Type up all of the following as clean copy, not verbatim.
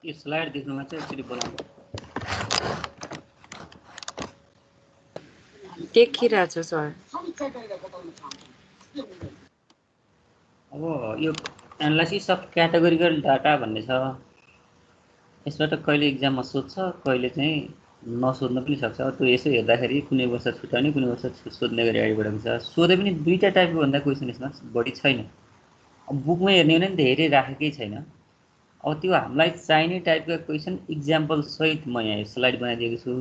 यो स्लाइड देख्नुमा चाहिँ यसरी बनाउनु देखिरहेछ सर। अब यो एनालाइसिस अफ क्याटेगोरिकल डाटा भन्ने छ। यसबाट कहिले इक्जाममा सोध्छ, कहिले चाहिँ नसोध्न पनि सक्छ। त्यो यसो हेर्दाखेरि कुनै वर्ष छुट्याउने, कुनै वर्ष सोध्ने गरी अगाडि बढाएको छ। सोधे पनि दुईटा टाइपको भन्दा क्वेसन यसमा बढी छैन। अब बुकमा हेर्ने हो भने धेरै राखेकै छैन। अब त्यो हामीलाई चाहिने टाइपका क्वेसन इक्जाम्पल सहित म यहाँ स्लाइड बनाइदिएको छु।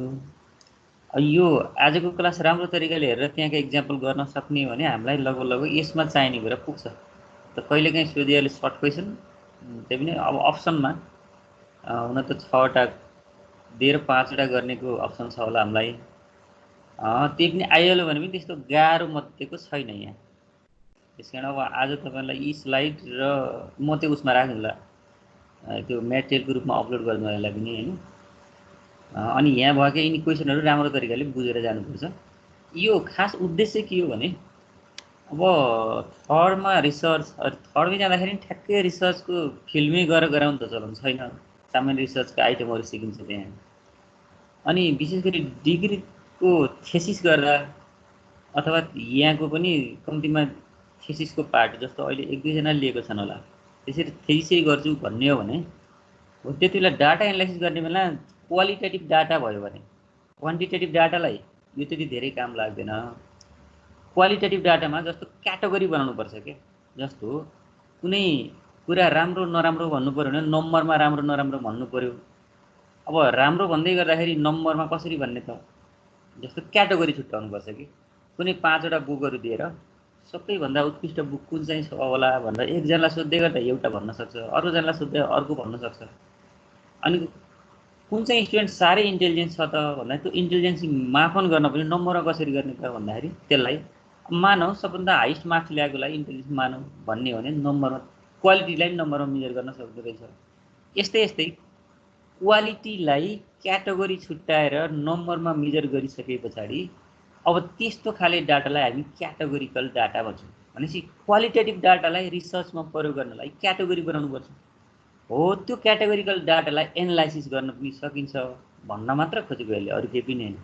यो आजको क्लास राम्रो तरिकाले हेरेर त्यहाँका इक्जाम्पल गर्न सक्ने भने हामीलाई लगभग लगभग यसमा चाहिने कुरा पुग्छ। त कहिलेकाहीँ सोधिहाल्यो सर्ट क्वेसन, त्यही पनि अब अप्सनमा हुन त 6वटा दिएर 5वटा गर्नेको अप्सन छ होला हामीलाई। त्यही पनि आइहाल्यो भने पनि त्यस्तो गाह्रो मध्येको छैन यहाँ। त्यस कारण अब आज तपाईँलाई यी स्लाइड र म त्यो उसमा राख्नुला, त्यो मेटेरियलको रूपमा अपलोड गर्नु होला पनि होइन। अनि यहाँ भएका यिनी क्वेसनहरू राम्रो तरिकाले बुझेर जानुपर्छ। यो खास उद्देश्य के हो भने अब थर्डमा रिसर्च, थर्डमै जाँदाखेरि ठ्याक्कै रिसर्चको फिल्डमै गराउनु त चलन छैन। सामान्य रिसर्चको आइटमहरू सिकिन्छ त्यहाँ। अनि विशेष गरी डिग्रीको थेसिस गर्दा अथवा यहाँको पनि कम्तीमा थेसिसको पार्ट जस्तो अहिले 1-2 जना लिएको छन् होला, त्यसरी थेसिसै गर्छु भन्ने हो भने हो त्यति बेला डाटा एनालाइसिस गर्ने बेला क्वालिटेटिभ डाटा भयो भने क्वान्टिटेटिभ डाटालाई यो त्यति धेरै काम लाग्दैन। क्वालिटेटिभ डाटामा जस्तो क्याटेगोरी बनाउनुपर्छ के, जस्तो कुनै कुरा राम्रो नराम्रो भन्नु पर्यो भने नम्बरमा राम्रो नराम्रो भन्नु पर्यो। अब राम्रो भन्दै गर्दाखेरि नम्बरमा कसरी भन्ने त, जस्तो क्याटेगोरी छुट्याउनुपर्छ कि कुनै 5वटा बुकहरू दिएर सबैभन्दा उत्कृष्ट बुक कुन चाहिँ छ होला भनेर एकजनालाई सोध्दै गर्दा एउटा भन्न सक्छ, अरूजनालाई सोध्दै अर्को भन्न सक्छ। अनि कुन चाहिँ स्टुडेन्ट साह्रै इन्टेलिजेन्स छ त भन्दा त्यो इन्टेलिजेन्स मापन गर्न पनि नम्बरमा कसरी गर्ने त भन्दाखेरि त्यसलाई मानौ सबभन्दा हाइस्ट मार्क्स ल्याएकोलाई इन्टेलिजेन्स मानौ भन्ने हो भने नम्बरमा, क्वालिटीलाई नम्बरमा मेजर गर्न सक्दो रहेछ। यस्तै यस्तै क्वालिटीलाई क्याटेगोरी छुट्याएर नम्बरमा मेजर गरिसके पछाडि अब त्यस्तो खाले डाटालाई हामी क्याटेगोरिकल डाटा भन्छौँ। भनेपछि क्वालिटेटिभ डाटालाई रिसर्चमा प्रयोग गर्नलाई क्याटेगोरी बनाउनुपर्छ। हो त्यो क्याटेगोरिकल डाटालाई एनालाइसिस गर्न पनि सकिन्छ भन्न मात्र खोजेको अहिले, अरू केही पनि होइन।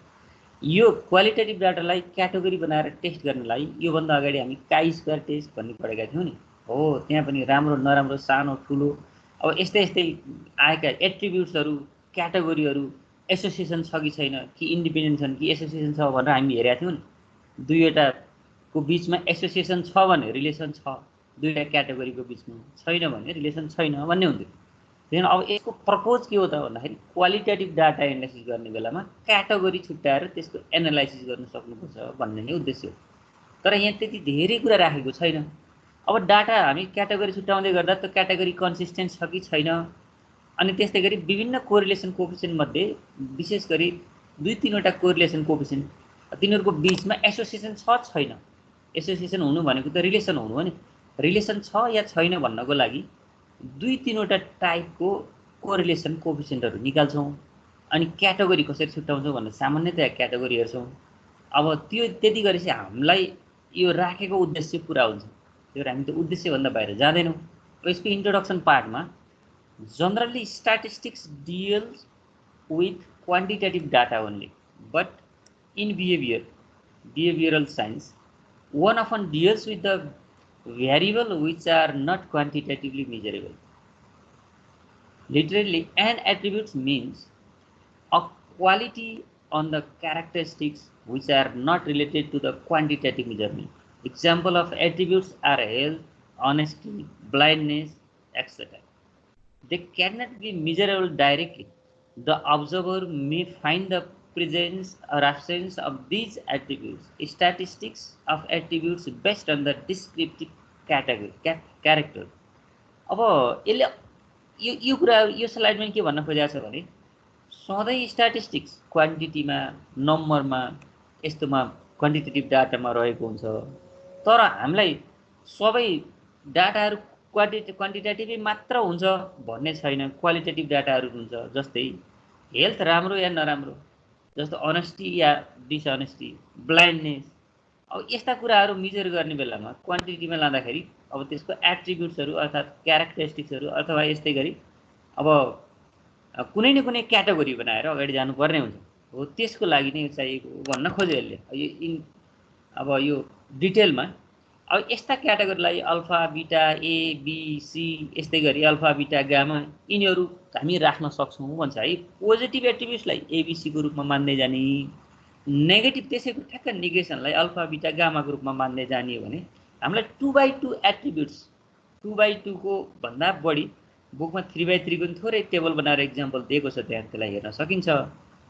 यो क्वालिटेटिभ डाटालाई क्याटेगोरी बनाएर टेस्ट गर्नलाई योभन्दा अगाडि हामी chi-square टेस्ट भन्ने पढेका थियौँ नि। हो त्यहाँ पनि राम्रो नराम्रो सानो ठुलो अब यस्तै यस्तै आएका एट्रिब्युट्सहरू, क्याटेगोरीहरू एसोसिएसन छ कि छैन, कि इन्डिपेन्डेन्ट छन् कि एसोसिएसन छ भनेर हामी हेरेका थियौँ नि। दुईवटाको बिचमा एसोसिएसन छ भने रिलेसन छ, दुईवटा क्याटेगोरीको बिचमा छैन भने रिलेसन छैन भन्ने हुन्थ्यो। त्यही अब यसको प्रपोज के हो त भन्दाखेरि क्वालिटेटिभ डाटा एनालाइसिस गर्ने बेलामा क्याटेगोरी छुट्याएर त्यसको एनालाइसिस गर्न सक्नुपर्छ भन्ने नै उद्देश्य हो। तर यहाँ त्यति धेरै कुरा राखेको छैन। अब डाटा हामी क्याटेगोरी छुट्याउँदै गर्दा त्यो क्याटेगोरी कन्सिस्टेन्ट छ कि छैन, अनि त्यस्तै गरी विभिन्न कोरिलेसन कोफिसिएन्ट मध्ये विशेष गरी 2-3वटा कोरिलेसन कोफिसिएन्ट तिनीहरूको बिचमा एसोसिएसन छ छैन। एसोसिएसन हुनु भनेको त रिलेसन हुनु हो नि। रिलेसन छ या छैन भन्नको लागि 2-3वटा टाइपको कोरिलेसन कोफिसिएन्टहरू निकाल्छौँ। अनि क्याटेगोरी कसरी छुट्याउँछौँ भन्दा सामान्यतया क्याटेगोरी हेर्छौँ। अब त्यो त्यति गरेपछि हामीलाई यो राखेको उद्देश्य पुरा हुन्छ। त्यो हामी त उद्देश्यभन्दा बाहिर जाँदैनौँ। यसको इन्ट्रोडक्सन पार्टमा generally statistics deals with quantitative data only, but in behavioral science, one often deals with the variable which are not quantitatively measurable. Literally, an attribute means a quality on the characteristics which are not related to the quantitative measurement. Example of attributes are health, honesty, blindness, etc. They cannot be measurable directly. The observer may find the presence or absence of these attributes, statistics of attributes based on the descriptive character. अब यसले यो कुरा यो स्लाइडमा के भन्न खोजेको छ भने सधैँ स्ट्याटिस्टिक्स क्वान्टिटीमा नम्बरमा यस्तोमा क्वान्टिटेटिभ डाटामा रहेको हुन्छ। तर हामीलाई सबै डाटाहरू क्वान्टिटेटिभै मात्र हुन्छ भन्ने छैन, क्वालिटेटिभ डाटाहरू हुन्छ। जस्तै हेल्थ राम्रो या नराम्रो, जस्तो अनेस्टी या डिसअनेस्टी, ब्लाइन्डनेस, अब यस्ता कुराहरू मेजर गर्ने बेलामा क्वान्टिटीमा लाँदाखेरि अब त्यसको एट्रिब्युट्सहरू अर्थात् क्यारेक्टरिस्टिक्सहरू अथवा यस्तै गरी अब कुनै न कुनै क्याटेगोरी बनाएर अगाडि जानुपर्ने हुन्छ हो। त्यसको लागि नै चाहिएको भन्न खोज्यो यसले। अब यो डिटेलमा अब यस्ता क्याटेगोरीलाई अल्फा बिटा ए बी सी यस्तै गरी अल्फा बिटा गामा यिनीहरू हामी राख्न सक्छौँ भन्छ है। पोजिटिभ एट्रिब्युट्सलाई एबिसीको रूपमा मान्दै जाने, नेगेटिभ त्यसैको ठ्याक्क निगेसनलाई अल्फा बिटा गामाको रूपमा मान्दै जाने हो भने हामीलाई 2x2 एट्रिब्युट्स 2x2 को भन्दा बढी बुकमा 3x3 को थोरै टेबल बनाएर इक्जाम्पल दिएको छ, त्यहाँ त्यसलाई हेर्न सकिन्छ।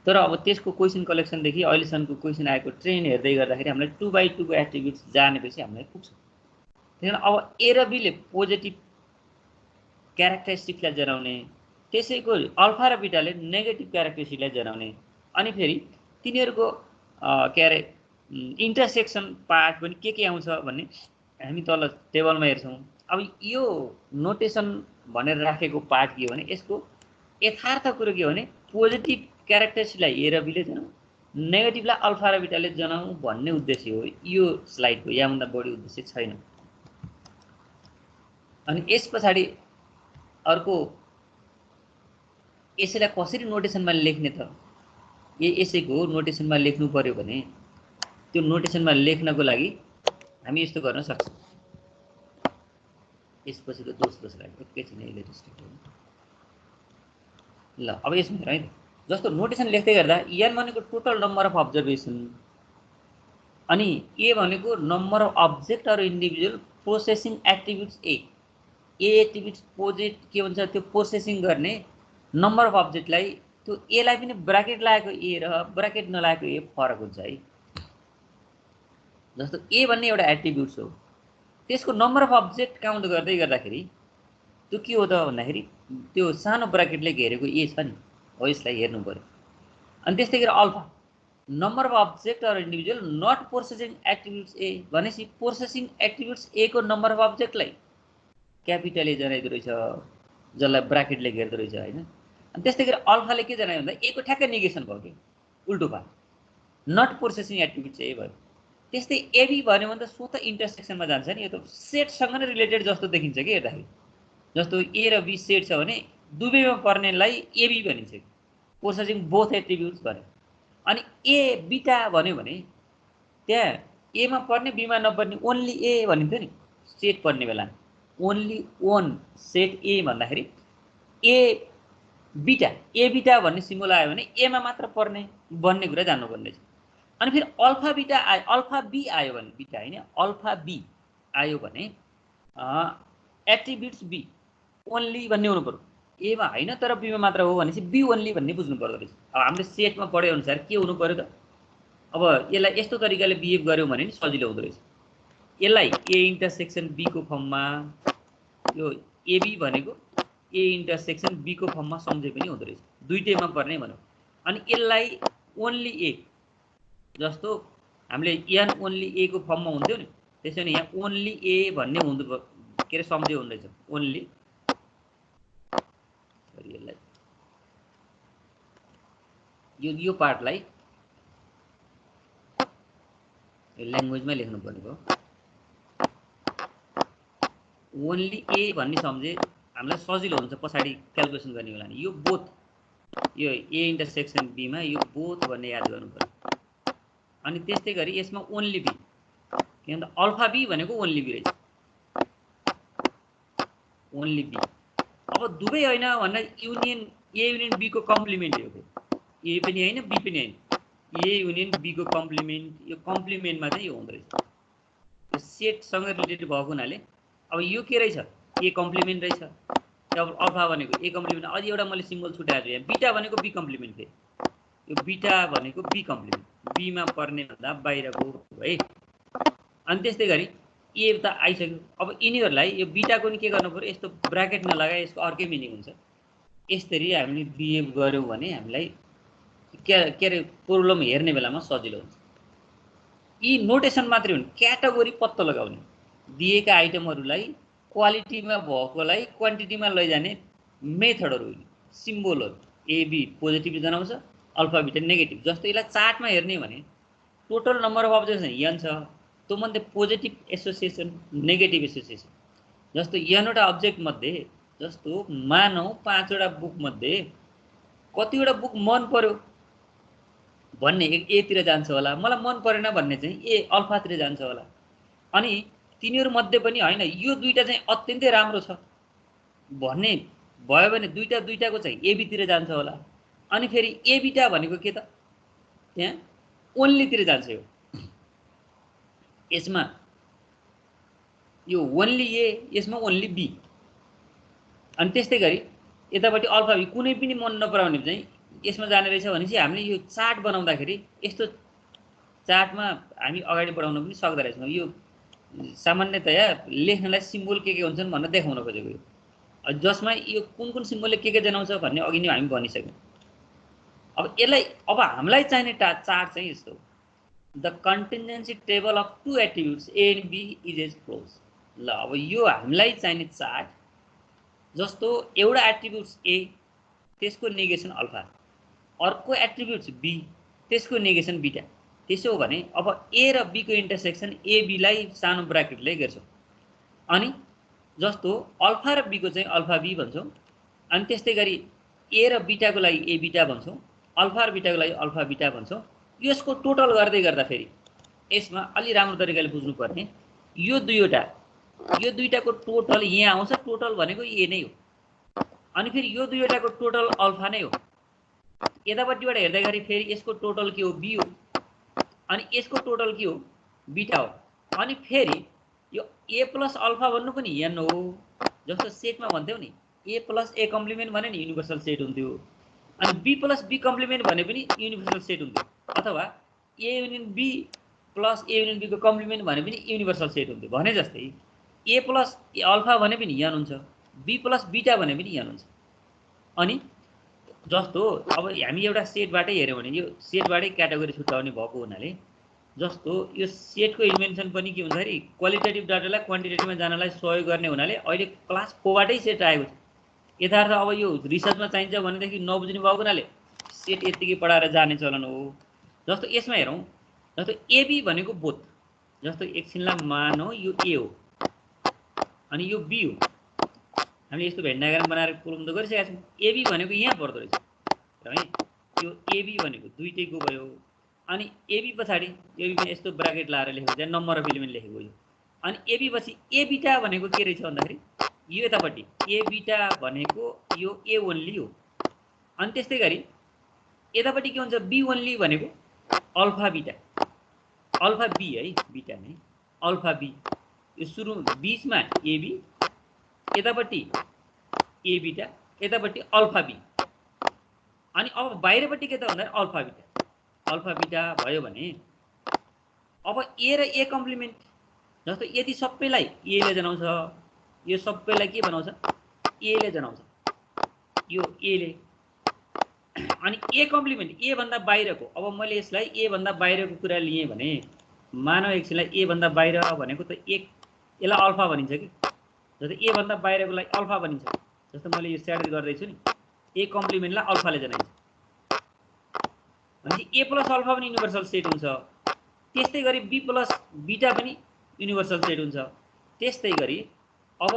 तर अब त्यसको क्वेसन कलेक्सनदेखि अहिलेसम्मको क्वेसन आएको ट्रेन हेर्दै गर्दाखेरि हामीलाई 2x2 को एट्रिब्युट्स जानेपछि हामीलाई पुग्छ। त्यही अब ए र बीले पोजिटिभ क्यारेक्टरिस्टिक्सलाई जनाउने, त्यसैको अल्फा र बिटाले नेगेटिभ क्यारेक्टरिस्टिक्सलाई जनाउने, अनि फेरि तिनीहरूको के अरे इन्टरसेक्सन पार्ट पनि के आउँछ भन्ने हामी तल टेबलमा हेर्छौँ। अब यो नोटेसन भनेर राखेको पार्ट के हो भने यसको यथार्थ कुरो के हो भने पोजिटिभ क्यारेक्टरिस्टिक्सलाई ए र बीले जनाऊ, नेगेटिभलाई अल्फा र बिटाले जनाऊ भन्ने उद्देश्य हो यो स्लाइडको, याभन्दा बढी उद्देश्य छैन। अनि यस पछाडि अर्को यसैलाई कसरी नोटेसनमा लेख्ने त? यसैको नोटेसनमा लेख्नु पर्यो भने त्यो नोटेसनमा लेख्नको लागि हामी यस्तो गर्न सक्छौँ। यसपछिको दोस्रो स्लाइड एकैछिन यसले डिस्ट्रिक्ट हो। ल अब यसमा हेर है, जस्तो नोटेसन लेख्दै गर्दा एन भनेको टोटल नम्बर अफ अब्जर्भेसन, अनि ए भनेको number of object or individual processing attributes A attributes posit के भन्छ त्यो प्रोसेसिङ गर्ने नम्बर अफ अब्जेक्टलाई त्यो एलाई पनि ब्राकेट लागेको ए र ब्राकेट नलागेको ए फरक हुन्छ है। जस्तो ए भन्ने एउटा एट्रिब्युट्स हो, त्यसको नम्बर अफ अब्जेक्ट काउन्ट गर्दै गर्दाखेरि त्यो के हो त भन्दाखेरि त्यो सानो ब्राकेटले घेरेको ए छ नि हो, यसलाई हेर्नु पर्यो। अनि त्यस्तै गरी alpha number of object or individual not processing attributes A भनेपछि प्रोसेसिङ एट्रिब्युट्स ए को नम्बर अफ अब्जेक्टलाई क्यापिटल ए जनाइदो रहेछ, जसलाई ब्राकेटले घेर्दो रहेछ होइन। अनि त्यस्तै गरी अल्फाले के जनायो भन्दा ए को ठ्याक्कै निगेसन भयो कि उल्टो भयो, नट प्रोसेसिङ एट्रिब्युट्स ए भयो। त्यस्तै एबी भन्यो भने त स्वतः इन्टरसेक्सनमा जान्छ नि, यो त सेटसँग नै रिलेटेड जस्तो देखिन्छ कि हेर्दाखेरि। जस्तो ए र बी सेट छ भने दुवैमा पर्नेलाई एबी भनिन्छ, प्रोसेसिङ बोथ एट्रिब्युट्स भन्यो। अनि ए बिटा भन्यो भने त्यहाँ एमा पर्ने बीमा नपर्ने ओन्ली ए भनिन्थ्यो नि सेट पर्ने बेला, ओन्ली ओन सेट ए भन्दाखेरि ए बिटा भन्ने सिम्बल आयो भने एमा मात्र पर्ने भन्ने कुरा जान्नुपर्ने छ। अनि फेरि अल्फा बिटा आयो, अल्फा बी आयो भने बिटा होइन अल्फा बी आयो भने एट्रिब्युट्स बी ओन्ली भन्ने हुनु पर्यो, एमा होइन तर बीमा मात्र हो भनेपछि बी ओन्ली भन्ने बुझ्नु पर्दो रहेछ। अब हामीले सेटमा पढे अनुसार के हुनु पर्यो त? अब यसलाई यस्तो तरिकाले बिहेभ गर्यौँ भने नि सजिलो हुँदो रहेछ। यसलाई ए इन्टरसेक्सन बी को फर्ममा, यो एबी भनेको ए इन्टरसेक्सन बी को फर्ममा सम्झे पनि हुँदो रहेछ, दुईटैमा पर्ने भनौँ। अनि यसलाई ओन्ली ए, जस्तो हामीले एन ओन्ली ए को फर्ममा हुन्थ्यो नि, त्यसो भने यहाँ ओन्ली ए भन्ने हुँदो के अरे सम्झे हुँदो रहेछ ओन्ली। यो पार्टलाई ल्याङ्ग्वेजमै लेख्नु पर्ने ओन्ली ए भन्ने सम्झे हामीलाई सजिलो हुन्छ पछाडि क्यालकुलेसन गर्ने बेला। यो बोथ, यो ए इन्टरसेक्सन बीमा यो बोथ भन्ने याद गर्नु पर्यो। अनि त्यस्तै गरी यसमा ओन्ली बी, किन त अल्फा बी भनेको ओन्ली बी रहेछ, ओन्ली बी। अब दुवै होइन भन्दा युनियन ए युनियन बी को कम्प्लिमेन्ट हो, ए पनि होइन बी पनि होइन, ए युनियन बी को कम्प्लिमेन्ट, यो कम्प्लिमेन्टमा चाहिँ यो हुँदो रहेछ। यो सेटसँग रिलेटेड भएको हुनाले अब यो के रहेछ ए कम्प्लिमेन्ट रहेछ, अब अल्फा भनेको ए कम्प्लिमेन्ट, अझै एउटा मैले सिम्बल छुट्याएको छु यहाँ बिटा भनेको बी कम्प्लिमेन्ट थियो, यो बिटा भनेको बी कम्प्लिमेन्ट बीमा पर्ने भन्दा बाहिरको है। अनि त्यस्तै गरी ए त आइसक्यो। अब यिनीहरूलाई यो बिटाको नि के गर्नु पर्यो, यस्तो ब्राकेट नलगाए यसको अर्कै मिनिङ हुन्छ। यसरी हामीले बिहेभ गऱ्यौँ भने हामीलाई के अरे प्रब्लम हेर्ने बेलामा सजिलो हुन्छ। यी नोटेसन मात्रै हुन्, क्याटेगोरी पत्तो लगाउने, दिएका आइटमहरूलाई क्वालिटीमा भएकोलाई क्वान्टिटीमा लैजाने मेथडहरू, सिम्बोलहरू। एबी पोजिटिभ जनाउँछ, अल्फा बिटा नेगेटिभ। जस्तो यसलाई चार्टमा हेर्ने भने total number of observation N छ, त्यो मध्ये पोजिटिभ एसोसिएसन नेगेटिभ एसोसिएसन। जस्तो एनवटा अब्जेक्ट मध्ये, जस्तो मानौ 5 वटा बुक मध्ये कतिवटा बुक मन पर्यो भन्ने एतिर जान्छ होला, मलाई मन परेन भन्ने चाहिँ ए अल्फातिर जान्छ होला। अनि तिनीहरू मध्ये पनि होइन यो दुईटा चाहिँ अत्यन्तै राम्रो छ भन्ने भयो भने दुईटाको चाहिँ एबीतिर जान्छ होला। अनि फेरि ए बिटा भनेको के त, त्यहाँ ओन्लीतिर जान्छ। यो यसमा यो ओन्ली ए, यसमा ओन्ली बी। अनि त्यस्तै गरी यतापट्टि अल्फा बी कुनै पनि मन नपराउने चाहिँ यसमा जाने रहेछ भने चाहिँ हामीले यो चार्ट बनाउँदाखेरि यस्तो चार्टमा हामी अगाडि बढाउन पनि सक्दो रहेछौँ। यो सामान्यतया लेख्नलाई सिम्बोल के हुन्छन् भनेर देखाउन खोजेको यो, जसमा यो कुन कुन सिम्बोलले के जनाउँछ भन्ने अघि नै हामी भनिसक्यौँ। अब यसलाई अब हामीलाई चाहिने चार्ट चाहिँ यस्तो, the contingency table of two attributes A and B is as close. ल अब यो हामीलाई चाहिने चार्ट जस्तो एउटा एट्रिब्युट्स ए त्यसको नेगेसन अल्फा, अर्को एट्रिब्युट्स बी त्यसको नेगेसन बिटा। त्यसो हो भने अब ए र बी को इन्टरसेक्सन ए बीलाई सानो ब्राकेटले गर्छौँ। अनि जस्तो अल्फा र बी को चाहिँ अल्फा बी भन्छौँ। अनि त्यस्तै गरी ए र बिटाको लागि ए बिटा भन्छौँ, अल्फा र बिटाको लागि अल्फा बिटा भन्छौँ। यसको टोटल गर्दै गर्दा फेरि यसमा अलि राम्रो तरिकाले बुझ्नुपर्ने, यो दुईटाको टोटल यहाँ आउँछ। टोटल भनेको ए नै हो। अनि फेरि यो दुईवटाको टोटल अल्फा नै हो। यतापट्टिबाट हेर्दाखेरि फेरि यसको टोटल के हो, बी हो। अनि यसको टोटल के हो, बिटा हो। अनि फेरि यो ए प्लस अल्फा भन्नु पनि एन हो। जस्तो सेटमा भन्थ्यौ नि ए प्लस ए कम्प्लिमेन्ट भने नि युनिभर्सल सेट हुन्थ्यो। अनि बी प्लस बी कम्प्लिमेन्ट भने पनि युनिभर्सल सेट हुन्थ्यो। अथवा A union B plus A union बीको कम्प्लिमेन्ट भने पनि युनिभर्सल सेट हुन्थ्यो। भने जस्तै ए प्लस अल्फा भने पनि एन हुन्छ, बी प्लस बिटा भने पनि एन हुन्छ। अनि जस्तो अब हामी एउटा सेटबाटै हेऱ्यौँ भने यो सेटबाटै क्याटेगोरी छुट्याउने भएको हुनाले जस्तो यो सेटको इन्भेन्सन पनि के हुँदाखेरि क्वालिटेटिभ डाटालाई क्वान्टिटेटिभमा जानलाई सहयोग गर्ने हुनाले अहिले क्लास 4 बाटै सेट आएको छ। यथार्थ अब यो रिसर्चमा चाहिन्छ भनेदेखि नबुझ्ने भएको हुनाले सेट यतिकै पढाएर जाने चलन हो। जस्तो यसमा हेरौँ, जस्तो एबी भनेको बोथ, जस्तो एकछिनलाई मानौँ यो ए हो अनि यो बी हो। हामीले यस्तो भेन डायग्राम बनाएर कोलम त गरिसकेका छौँ। एबी भनेको यहाँ पर्दो रहेछ है, यो एबी भनेको दुईटैको भयो। अनि एबी पछाडि एबी यस्तो ब्राकेट लाएर लेखेको चाहिँ नम्बर अफ इलिमेन्ट लेखेको यो। अनि एबी पछि ए बिटा भनेको के रहेछ भन्दाखेरि यो यतापट्टि ए बिटा भनेको यो ए ओन्ली हो। अनि त्यस्तै गरी यतापट्टि के हुन्छ, बी ओन्ली भनेको अल्फा बिटा, अल्फा बी है, बिटा नै अल्फा बी। यो सुरु बीचमा एबी, यतापट्टि ए बिटा, यतापट्टि अल्फा बी। अनि अब बाहिरपट्टि के त भन्दाखेरि अल्फा बिटा, अल्फा बिटा भयो भने अब ए र ए कम्प्लिमेन्ट जस्तो यदि सबैलाई ए ले जनाउँछ, यो सबैलाई के बनाउँछ, ए ले जनाउँछ यो ए ले। अनि ए कम्प्लिमेन्ट ए भन्दा बाहिरको, अब मैले यसलाई ए भन्दा बाहिरको कुरा लिएँ भने मानव एकछिनलाई ए भन्दा बाहिर भनेको त एक, यसलाई अल्फा भनिन्छ कि, जस्तो ए भन्दा बाहिरको लागि अल्फा भनिन्छ। जस्तो मैले यो स्याड गर्दैछु नि, ए कम्प्लिमेन्टलाई अल्फाले जनाइन्छ भने ए प्लस अल्फा पनि युनिभर्सल सेट हुन्छ। त्यस्तै गरी बी प्लस बिटा पनि युनिभर्सल सेट हुन्छ। त्यस्तै गरी अब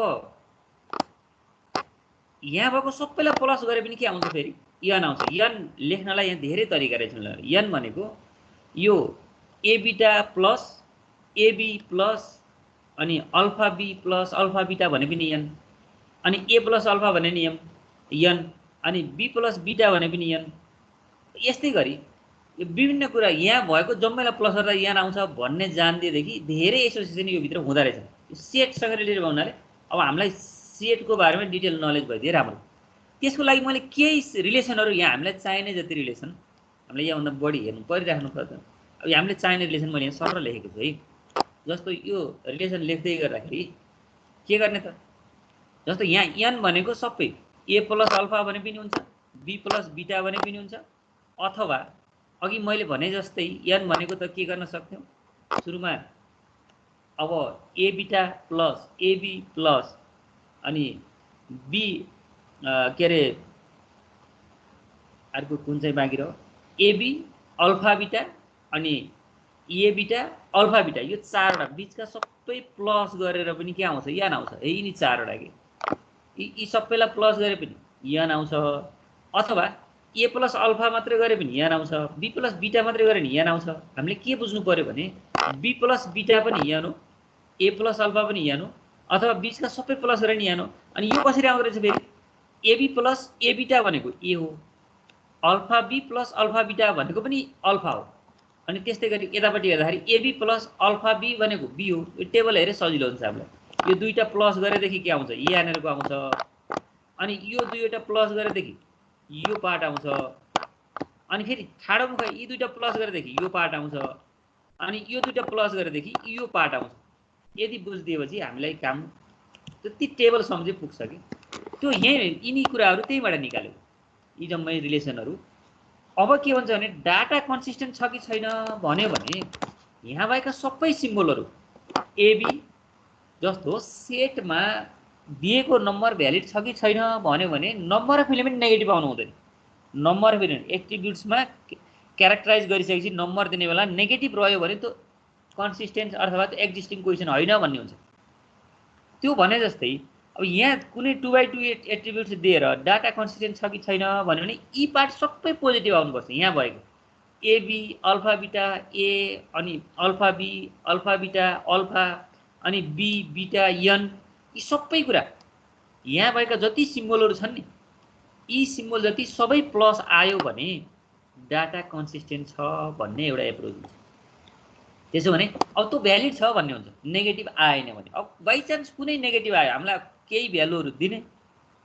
यहाँ भएको सबैलाई प्लस गरे पनि के आउँछ, फेरि एन आउँछ। एन लेख्नलाई यहाँ धेरै तरिका रहेछन्। एन भनेको यो ए बिटा प्लस एबी प्लस अनि अल्फा बी प्लस अल्फा बिटा भने पनि एन, अनि ए प्लस अल्फा भने नि एन, अनि बी प्लस बिटा भने पनि एन। यस्तै गरी यो विभिन्न कुरा यहाँ भएको जम्मैलाई प्लस गर्दा एन आउँछ भन्ने जान्दिएदेखि धेरै एसोसिएसन यो भित्र हुँदो रहेछ। यो सेटसँग रिलेटेड हुनाले अब हामीलाई सेटको बारेमा डिटेल नलेज भइदिए राम्रो। त्यसको लागि मैले केही रिलेसनहरू यहाँ हामीलाई चाहिने जति रिलेसन हामीले यहाँभन्दा बढी हेर्नु परिराख्नु पर्छ। अब हामीले चाहिने रिलेसन मैले यहाँ सरल लेखेको छु है। जस्तो यो रिलेसन लेख्दै गर्दाखेरि के गर्ने त, जस्तो यहाँ एन भनेको सबै ए प्लस अल्फा भने पनि हुन्छ, बी प्लस बिटा भने पनि हुन्छ। अथवा अघि मैले भने जस्तै एन भनेको त के गर्न सक्थ्यौँ, सुरुमा अब ए बिटा प्लस एबी प्लस अनि बी के अरे अर्को कुन चाहिँ बाँकी रह्यो, एबी अल्फा बिटा अनि ए बिटा अल्फा बिटा, यो चारवटा बिचका सबै प्लस गरेर पनि के आउँछ, एन आउँछ। यही नि चारवटा के, यी सबैलाई प्लस गरे पनि एन आउँछ। अथवा ए प्लस अल्फा मात्रै गरे पनि यहाँ आउँछ, बी प्लस बीटा मात्रै गरे पनि यहाँ आउँछ। हामीले के बुझ्नु पर्यो भने बी प्लस बीटा पनि यहाँ हो, ए प्लस अल्फा पनि यहाँ हो, अथवा बीचका सबै प्लस गरेर नि यहाँ हो। अनि यो कसरी आउँदो रहेछ फेरि, एबी प्लस ए बीटा भनेको ए हो, alpha B plus alpha beta भनेको पनि अल्फा हो। अनि त्यस्तै गरी यतापट्टि हेर्दाखेरि एबी प्लस अल्फा बी भनेको बी हो। यो टेबल हेरे सजिलो हुन्छ हामीलाई। यो दुईटा प्लस गरेदेखि के आउँछ, यहाँनिरको आउँछ। अनि यो दुईवटा प्लस गरेदेखि यो पार्ट आउँछ। अनि फेरि ठाडो मुख यी दुईटा प्लस गरेदेखि यो पार्ट आउँछ। अनि यो दुईटा प्लस गरेदेखि यो पार्ट आउँछ। यदि बुझिदिएपछि हामीलाई काम त्यति टेबल सम्झे पुग्छ कि त्यो यही यिनी कुराहरू त्यहीबाट निकाल्यो, यी जम्मै रिलेसनहरू। अब के भन्छ भने डाटा कन्सिस्टेन्ट छ कि छैन भन्यो भने यहाँ भएका सबै सिम्बलहरू एबी जस्तो सेटमा दिएको नम्बर भ्यालिड छ कि छैन भन्यो भने नम्बर अफ इलिमेन्ट नेगेटिभ आउनु हुँदैन। नम्बर अफ इलिमेन्ट एट्रिब्युट्समा क्यारेक्टराइज गरिसकेपछि नम्बर दिने बेला नेगेटिभ रह्यो भने त्यो कन्सिस्टेन्ट अथवा त्यो एक्जिस्टिङ क्वेसन होइन भन्ने हुन्छ। त्यो भने जस्तै अब यहाँ कुनै 2x2 एट्रिब्युट्स दिएर डाटा कन्सिस्टेन्ट छ कि छैन भन्यो भने यी पार्ट सबै पोजिटिभ आउनुपर्छ। यहाँ भएको एबी अल्फा बिटा ए, अनि अल्फा बी अल्फा बिटा अल्फा, अनि बी बिटा एन, यी सबै कुरा यहाँ भएका जति सिम्बलहरू छन् नि यी सिम्बल जति सबै प्लस आयो भने डाटा कन्सिस्टेन्ट छ भन्ने एउटा एप्रोच हुन्छ। त्यसो भने अब त्यो भ्यालिड छ भन्ने हुन्छ, नेगेटिभ आएन भने। अब बाइचान्स कुनै नेगेटिभ आयो हामीलाई केही भ्यालुहरू दिने,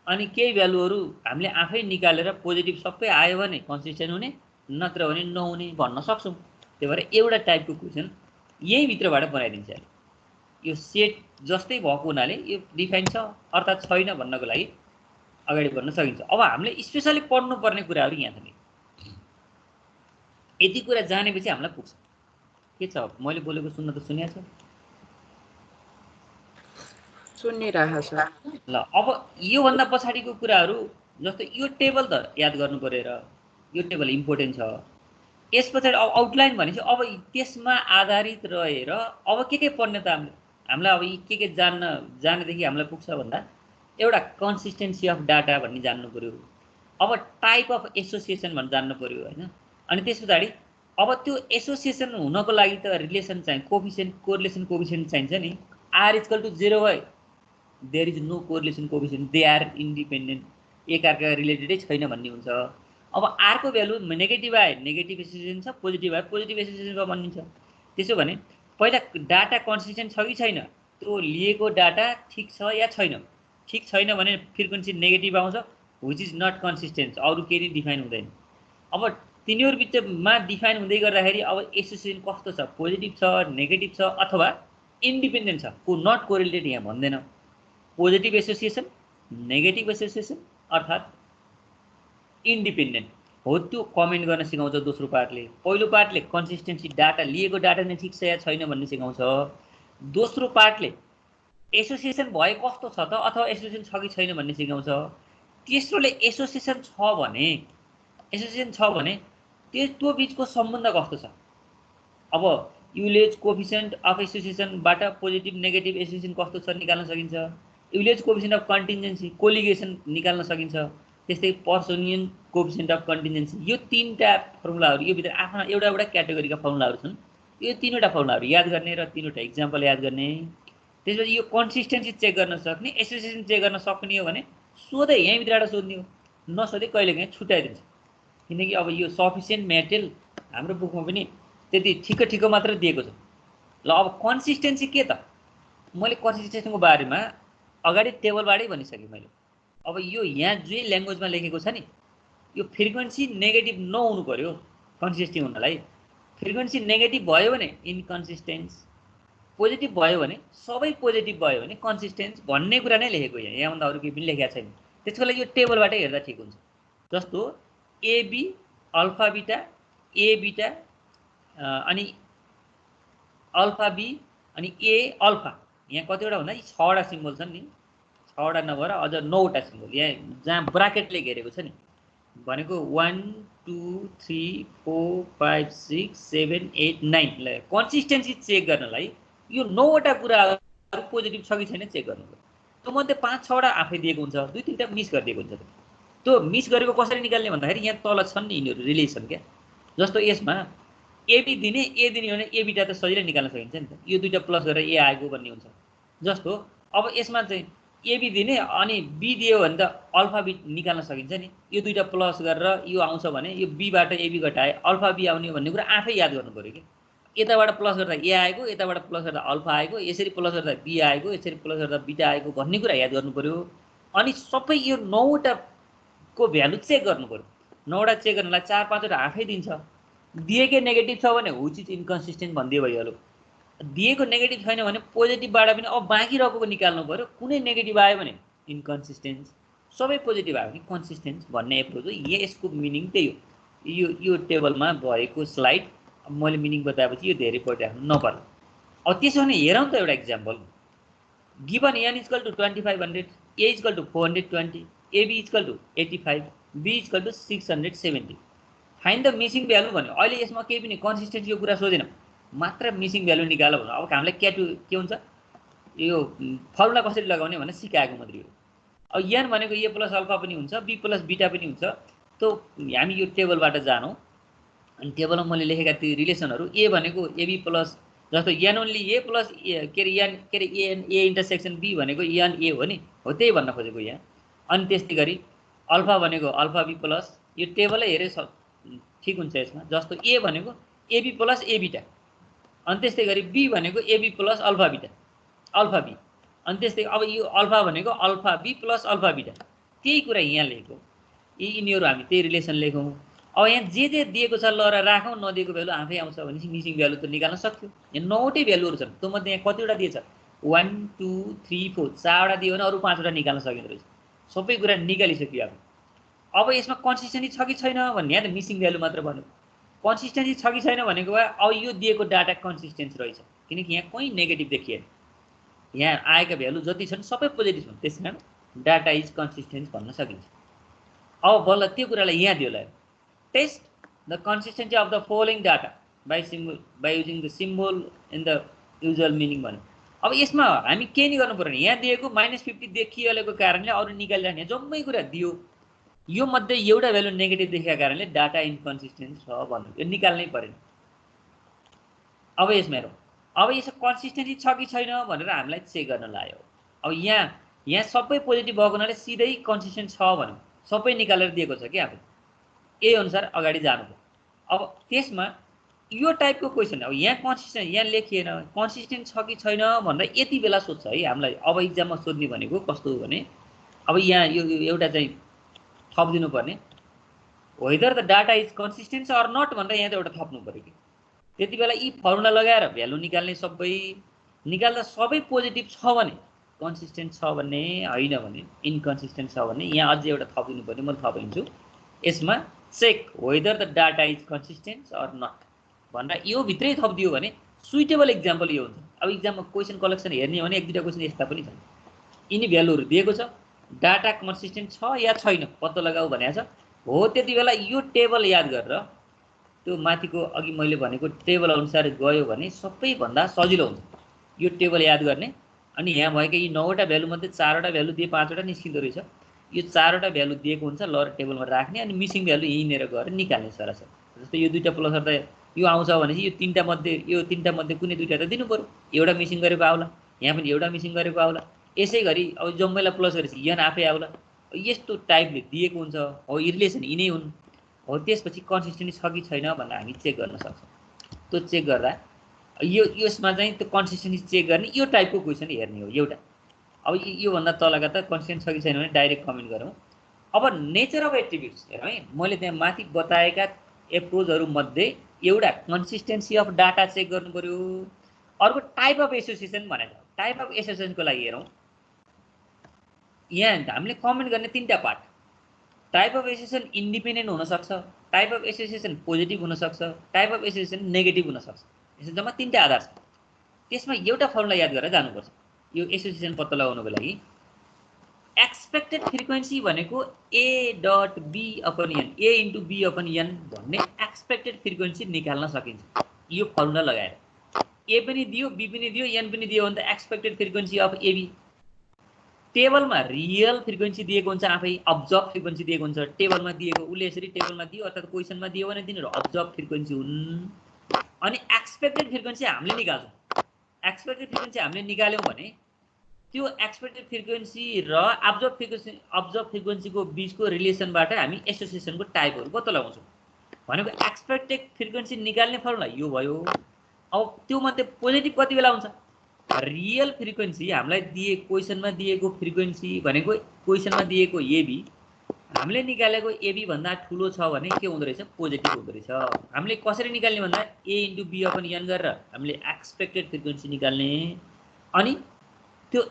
अनि केही भ्यालुहरू हामीले आफै निकालेर पोजिटिभ सबै आयो भने कन्सिस्टेन्ट हुने, नत्र भने नहुने भन्न सक्छौँ। त्यही भएर एउटा टाइपको क्वेसन यही भित्रबाट बनाइदिन्छ। यो सेट जस्तै भएको हुनाले यो डिफाइन छ अर्थात् छैन भन्नको लागि अगाडि बढ्न सकिन्छ। अब हामीले स्पेसली पढ्नुपर्ने कुराहरू यहाँ छ नि, यति कुरा जानेपछि हामीलाई पुग्छ। के छ मैले बोलेको सुन्न त सुनेको छ? सुनिरहेको छ। ल अब योभन्दा पछाडिको कुराहरू जस्तो यो टेबल त याद गर्नु पऱ्यो र यो टेबल इम्पोर्टेन्ट छ। यस पछाडि अब आउटलाइन भनेपछि अब त्यसमा आधारित रहेर अब के पढ्ने त हामीलाई अब यी के जानेदेखि हामीलाई पुग्छ भन्दा एउटा कन्सिस्टेन्सी अफ डाटा भन्ने जान्नु पऱ्यो। अब टाइप अफ एसोसिएसन भन्ने जान्नु पऱ्यो होइन। अनि त्यस पछाडि अब त्यो एसोसिएसन हुनको लागि त रिलेसन चाहिँ कोफिसिएन्ट कोरिलेसन कोफिसिएन्ट चाहिन्छ नि। आर इक्वल टु 0 भयो, there is no correlation coefficient, they are independent, एकअर्का रिलेटेडै छैन भन्ने हुन्छ। अब आरको भ्यालु नेगेटिभ आयो नेगेटिभ एसोसिएसन छ, पोजिटिभ आयो पोजिटिभ एसोसिएसन बनिन्छ। त्यसो भने पहिला डाटा कन्सिस्टेन्ट छ कि छैन, त्यो लिएको डाटा ठिक छ या छैन। ठिक छैन भने फ्रिक्वेन्सी नेगेटिभ आउँछ, विच इज नट कन्सिस्टेन्ट, अरू केही डिफाइन हुँदैन। अब तिनीहरू बिचमा डिफाइन हुँदै गर्दाखेरि अब एसोसिएसन कस्तो छ, पोजिटिभ छ नेगेटिभ छ अथवा इन्डिपेन्डेन्ट छ, को नट कोरिलेटेड यहाँ भन्दैन। पोजिटिभ एसोसिएसन नेगेटिभ एसोसिएसन अर्थात् इन्डिपेन्डेन्ट हो, त्यो कमेन्ट गर्न सिकाउँछ दोस्रो पार्टले। पहिलो पार्टले कन्सिस्टेन्सी डाटा लिएको डाटा नै ठिक छ या छैन भन्ने सिकाउँछ। दोस्रो पार्टले एसोसिएसन भए कस्तो छ त अथवा एसोसिएसन छ कि छैन भन्ने सिकाउँछ। तेस्रोले एसोसिएसन छ भने त्यो बिचको सम्बन्ध कस्तो छ। अब युलेज कोफिसिएन्ट अफ एसोसिएसनबाट पोजिटिभ नेगेटिभ एसोसिएसन कस्तो छ निकाल्न सकिन्छ। युलेज कोफिसिएन्ट अफ कन्टिन्जेन्सी कोलिगेसन निकाल्न सकिन्छ। त्यस्तै पर्सोनियन कोफिसिएन्ट अफ कन्टिन्जेन्सी, यो तीनटा फर्मुलाहरू यो भित्र आफ्ना एउटा क्याटेगोरीका फर्मुलाहरू छन्। यो तीनवटा फर्मुलाहरू याद गर्ने र तीनवटा इक्जाम्पल याद गर्ने। त्यसपछि यो कन्सिस्टेन्सी चेक गर्न सक्ने, एसोसिएसन चेक गर्न सक्ने हो भने सोधै यहीँभित्रबाट सोध्ने हो, नसोधै कहिलेकाहीँ छुट्याइदिन्छ। किनकि अब यो सफिसियन्ट मेटेरियल हाम्रो बुकमा पनि त्यति ठिक मात्र दिएको छ। ल अब कन्सिस्टेन्सी के त, मैले कन्सिस्टेन्सीको बारेमा अगाडि टेबलबाटै भनिसकेँ मैले। अब यो यहाँ जे ल्याङ्ग्वेजमा लेखेको छ नि, यो फ्रिक्वेन्सी नेगेटिभ नहुनु पर्यो कन्सिस्टेन्सी हुनलाई। फ्रिक्वेन्सी नेगेटिभ भयो भने इनकन्सिस्टेन्स, पोजिटिभ भयो भने सबै पोजिटिभ भयो भने कन्सिस्टेन्स भन्ने कुरा नै लेखेको यहाँभन्दा अरू केही पनि लेखेको छैन। त्यसको लागि यो टेबलबाटै हेर्दा ठिक हुन्छ। जस्तो एबी अल्फा बिटा ए बिटा अनि अल्फा बी अनि ए अल्फा, यहाँ कतिवटा भन्दा 6वटा सिम्बल छन् नि, 6वटा नभएर अझ 9वटा सिम्बल यहाँ जहाँ ब्राकेटले घेरेको छ नि, भनेको 1 2 3 4 5 6 7 8 9 ल कन्सिस्टेन्सी चेक गर्नलाई यो 9वटा कुराहरू पोजिटिभ छ कि छैन चेक गर्नु पर्यो। त्यो मध्ये 5 6वटा आफै दिएको हुन्छ, 2 3टा मिस गरिदिएको हुन्छ। त्यो मिस गरेको कसरी निकाल्ने भन्दाखेरि यहाँ तल छन् नि यिनीहरू रिलेसन क्या। जस्तो यसमा एबी दिने ए दिने भने एबिटा त सजिलै निकाल्न सकिन्छ नि त, यो दुईटा प्लस गरेर ए आएको भन्ने हुन्छ। जस्तो अब यसमा चाहिँ एबी दिने अनि बी दियो भने त अल्फा बी निकाल्न सकिन्छ नि, यो दुईटा प्लस गरेर यो आउँछ भने यो बीबाट एबी घटाए अल्फा बी आउने भन्ने कुरा आफै याद गर्नु पऱ्यो कि। यताबाट प्लस गर्दा ए आएको, यताबाट प्लस गर्दा अल्फा आएको, यसरी प्लस गर्दा बी आएको, यसरी प्लस गर्दा बीटा आएको भन्ने कुरा याद गर्नु पऱ्यो। अनि सबै यो 9वटाको भ्यालु चेक गर्नु पऱ्यो। 9वटा चेक गर्नलाई 4-5वटा आफै दिन्छ। दिएकै नेगेटिभ छ भने हुच इज इन्कन्सिस्टेन्ट भनिदियो भइहाल्यो। दिएको नेगेटिभ छैन भने पोजिटिभबाट पनि अब बाँकी रहेको निकाल्नु पऱ्यो। कुनै नेगेटिभ आयो भने इन्कन्सिस्टेन्स, सबै पोजिटिभ आयो भने कन्सिस्टेन्स भन्ने एप्रोच हो। यसको मिनिङ त्यही हो। यो टेबलमा भएको स्लाइड मैले मिनिङ बताएपछि यो धेरै पढिराख्नु नपर्ला। अब त्यसो भने हेरौँ त एउटा example. Given n equal to 2500, a equal to 420, ab equal to 85, b equal to 670। Find the missing value भन्यो। अहिले यसमा केही पनि कन्सिस्टेन्सीको कुरा सोधेन, मात्र मिसिङ भ्यालु निकाल भन्नु। अब हामीलाई के हुन्छ, यो फर्मुला कसरी लगाउने भनेर सिकाएको मात्रै हो। अब n भनेको a प्लस अल्फा पनि हुन्छ, b प्लस बीटा पनि हुन्छ। त्यो हामी यो टेबलबाट जानौँ। अनि टेबलमा मैले लेखेका ती रिलेसनहरू, a भनेको ab प्लस, जस्तो n only a plus A intersection b भनेको n a हो नि, हो त्यही भन्न खोजेको यहाँ। अनि त्यस्तै गरी अल्फा भनेको अल्फा बी प्लस, यो टेबलै हेरे ठिक हुन्छ यसमा। जस्तो a भनेको एबी प्लस ए बीटा, अनि त्यस्तै गरी b भनेको AB plus alpha beta alpha B, अनि त्यस्तै अब यो अल्फा भनेको alpha B plus alpha beta. त्यही कुरा यहाँ लेखेको, यिनीहरू हामी त्यही रिलेसन लेखौँ। अब यहाँ जे दिएको छ ल र राखौँ, नदिएको भ्यालु आफै आउँछ भनेपछि मिसिङ भ्यालु त निकाल्न सक्थ्यो। यहाँ 9वटै भ्यालुहरू छन्, त्यो मध्ये यहाँ कतिवटा दिएछ, 1 2 3 4, 4वटा दियो भने अरू 5वटा निकाल्न सकिँदो रहेछ। सबै कुरा निकालिसक्यो। अब यसमा कन्सिस्टेन्सी छ कि छैन भन्ने, यहाँ त मिसिङ भ्यालु मात्र भन्यो। कन्सिस्टेन्सी छ कि छैन भनेको भए अब यो दिएको डाटा कन्सिस्टेन्स रहेछ, किनकि यहाँ कहीँ नेगेटिभ देखिएन। यहाँ आएका भ्यालु जति छन् सबै पोजिटिभ छन्, त्यस कारण डाटा इज कन्सिस्टेन्स भन्न सकिन्छ। अब बल्ल त्यो कुरालाई यहाँ दियो। Test the consistency of the following data by using the symbol in the usual meaning भन्यो। अब यसमा हामी केही नि गर्नु पर्यो नि, यहाँ दिएको -50 देखिहालेको कारणले अरू निकालिराख्ने, जम्मै कुरा दियो। यो मध्ये एउटा भ्यालु नेगेटिभ देखेका कारणले डाटा इन्कन्सिस्टेन्ट छ भन्नु, यो निकाल्नै परेन। अब यसमा हेरौँ, अब यसो कन्सिस्टेन्सी छ कि छैन भनेर हामीलाई चेक गर्न लाग्यो। अब यहाँ सबै पोजिटिभ भएको हुनाले सिधै कन्सिस्टेन्ट छ भन्यो, सबै निकालेर दिएको छ कि आफै, यही अनुसार अगाडि जानु। अब त्यसमा यो टाइपको क्वेसन, अब यहाँ कन्सिस्टेन्ट यहाँ लेखिएन, कन्सिस्टेन्ट छ कि छैन भनेर यति बेला सोध्छ है हामीलाई। अब इक्जाममा सोध्ने भनेको कस्तो हो भने, अब यहाँ यो एउटा चाहिँ थपिदिनु पर्ने, whether the data is consistent or not भनेर यहाँ त एउटा थप्नु पऱ्यो कि। त्यति बेला यी फर्मुला लगाएर भ्यालु निकाल्ने, सबै निकाल्दा सबै पोजिटिभ छ भने कन्सिस्टेन्ट छ भन्ने, होइन भने इन्कन्सिस्टेन्ट छ भन्ने। यहाँ अझै एउटा थपिदिनु पर्ने, म थपिदिन्छु यसमा। Check whether the data is consistent or not भनेर यो भित्रै थपिदियो भने सुइटेबल इक्जाम्पल यो हुन्छ। अब इक्जाममा क्वेसन कलेक्सन हेर्ने हो भने 1-2 क्वेसन यस्ता पनि छन्, यिनी भ्यालुहरू दिएको छ, डाटा कन्सिस्टेन्ट छ या छैन पत्ता लगाऊ भनेको छ हो। त्यति बेला यो टेबल याद गरेर त्यो माथिको अघि मैले भनेको टेबल अनुसार गयो भने सबैभन्दा सजिलो हुन्छ यो टेबल याद गर्ने। अनि यहाँ भएका यी 9वटा भ्यालु मध्ये 4वटा भ्यालु दिए 5वटा निस्किँदो रहेछ। यो 4वटा भ्यालु दिएको हुन्छ, लर टेबलमा राख्ने, अनि मिसिङ भ्यालु यहीँनिर गएर निकाल्ने सरासर। जस्तो यो दुईटा प्लस गर्दा यो आउँछ भनेपछि यो तिनटा मध्ये कुनै दुईटा त दिनु पर्यो, एउटा मिसिङ गरेको आउला, यहाँ पनि एउटा मिसिङ गरेको आउला। यसै गरी अब जम्मैलाई प्लस गरेपछि यहाँ आफै आउला। यस्तो टाइपले दिएको हुन्छ हो, रिलेसन यिनै हुन् हो। त्यसपछि कन्सिस्टेन्सी छ कि छैन भनेर हामी चेक गर्न सक्छौँ। त्यो चेक गर्दा यसमा चाहिँ त्यो कन्सिस्टेन्सी चेक गर्ने यो टाइपको क्वेसन हेर्ने हो एउटा। अब योभन्दा तलका त कन्सिस्टेन्ट छ कि छैन भने डाइरेक्ट कमेन्ट गरौँ। अब नेचर अफ एट्रिब्युट्स हेरौँ है, मैले त्यहाँ माथि बताएका एप्रोचहरू मध्ये एउटा कन्सिस्टेन्सी अफ डाटा चेक गर्नु पर्यो, अर्को टाइप अफ एसोसिएसन भनेको। टाइप अफ एसोसिएसनको लागि हेरौँ, यहाँ हामीले कमेन्ट गर्ने 3टा part. Type of association independent हुनसक्छ, टाइप अफ एसोसिएसन पोजिटिभ हुनसक्छ, टाइप अफ एसोसिएसन नेगेटिभ हुनसक्छ। यसो जम्मा 3टा आधार छ। त्यसमा एउटा फर्मुला याद गरेर जानुपर्छ यो एसोसिएसन पत्ता लगाउनको लागि। एक्सपेक्टेड फ्रिक्वेन्सी भनेको A.B/N, A/B/N भन्ने एक्सपेक्टेड फ्रिक्वेन्सी निकाल्न सकिन्छ यो फर्मुला लगाएर। ए पनि दियो, बी पनि दियो, एन पनि दियो भने त एक्सपेक्टेड फ्रिक्वेन्सी अफ एबी। टेबलमा रियल फ्रिक्वेन्सी दिएको हुन्छ, आफै अब्जर्भ फ्रिक्वेन्सी दिएको हुन्छ टेबलमा दिएको, उसले यसरी टेबलमा दियो अर्थात् क्वेसनमा दियो भने तिनीहरू अब्जर्भ फ्रिक्वेन्सी हुन्। अनि एक्सपेक्टेड फ्रिक्वेन्सी हामीले निकाल्छौँ। एक्सपेक्टेड फ्रिक्वेन्सी हामीले निकाल्यौँ भने त्यो एक्सपेक्टेड फ्रिक्वेन्सी र अब्जर्भ फ्रिक्वेन्सीको बिचको रिलेसनबाट हामी एसोसिएसनको टाइपहरू पत्ता लगाउँछौँ। भनेको एक्सपेक्टेड फ्रिक्वेन्सी निकाल्ने फर्मुला यो भयो। अब त्यो मध्ये पोजिटिभ कति बेला हुन्छ? रियल फ्रिक्वेन्सी हामीलाई क्वेसनमा दिएको फ्रिक्वेन्सी भनेको क्वेसनमा दिएको एबी हामीले निकालेको एबी भन्दा ठुलो छ भने के हुँदो रहेछ? पोजिटिभ हुँदो रहेछ। हामीले कसरी निकाल्ने भन्दा a into be upon an गरेर हामीले एक्सपेक्टेड फ्रिक्वेन्सी निकाल्ने। अनि त्यो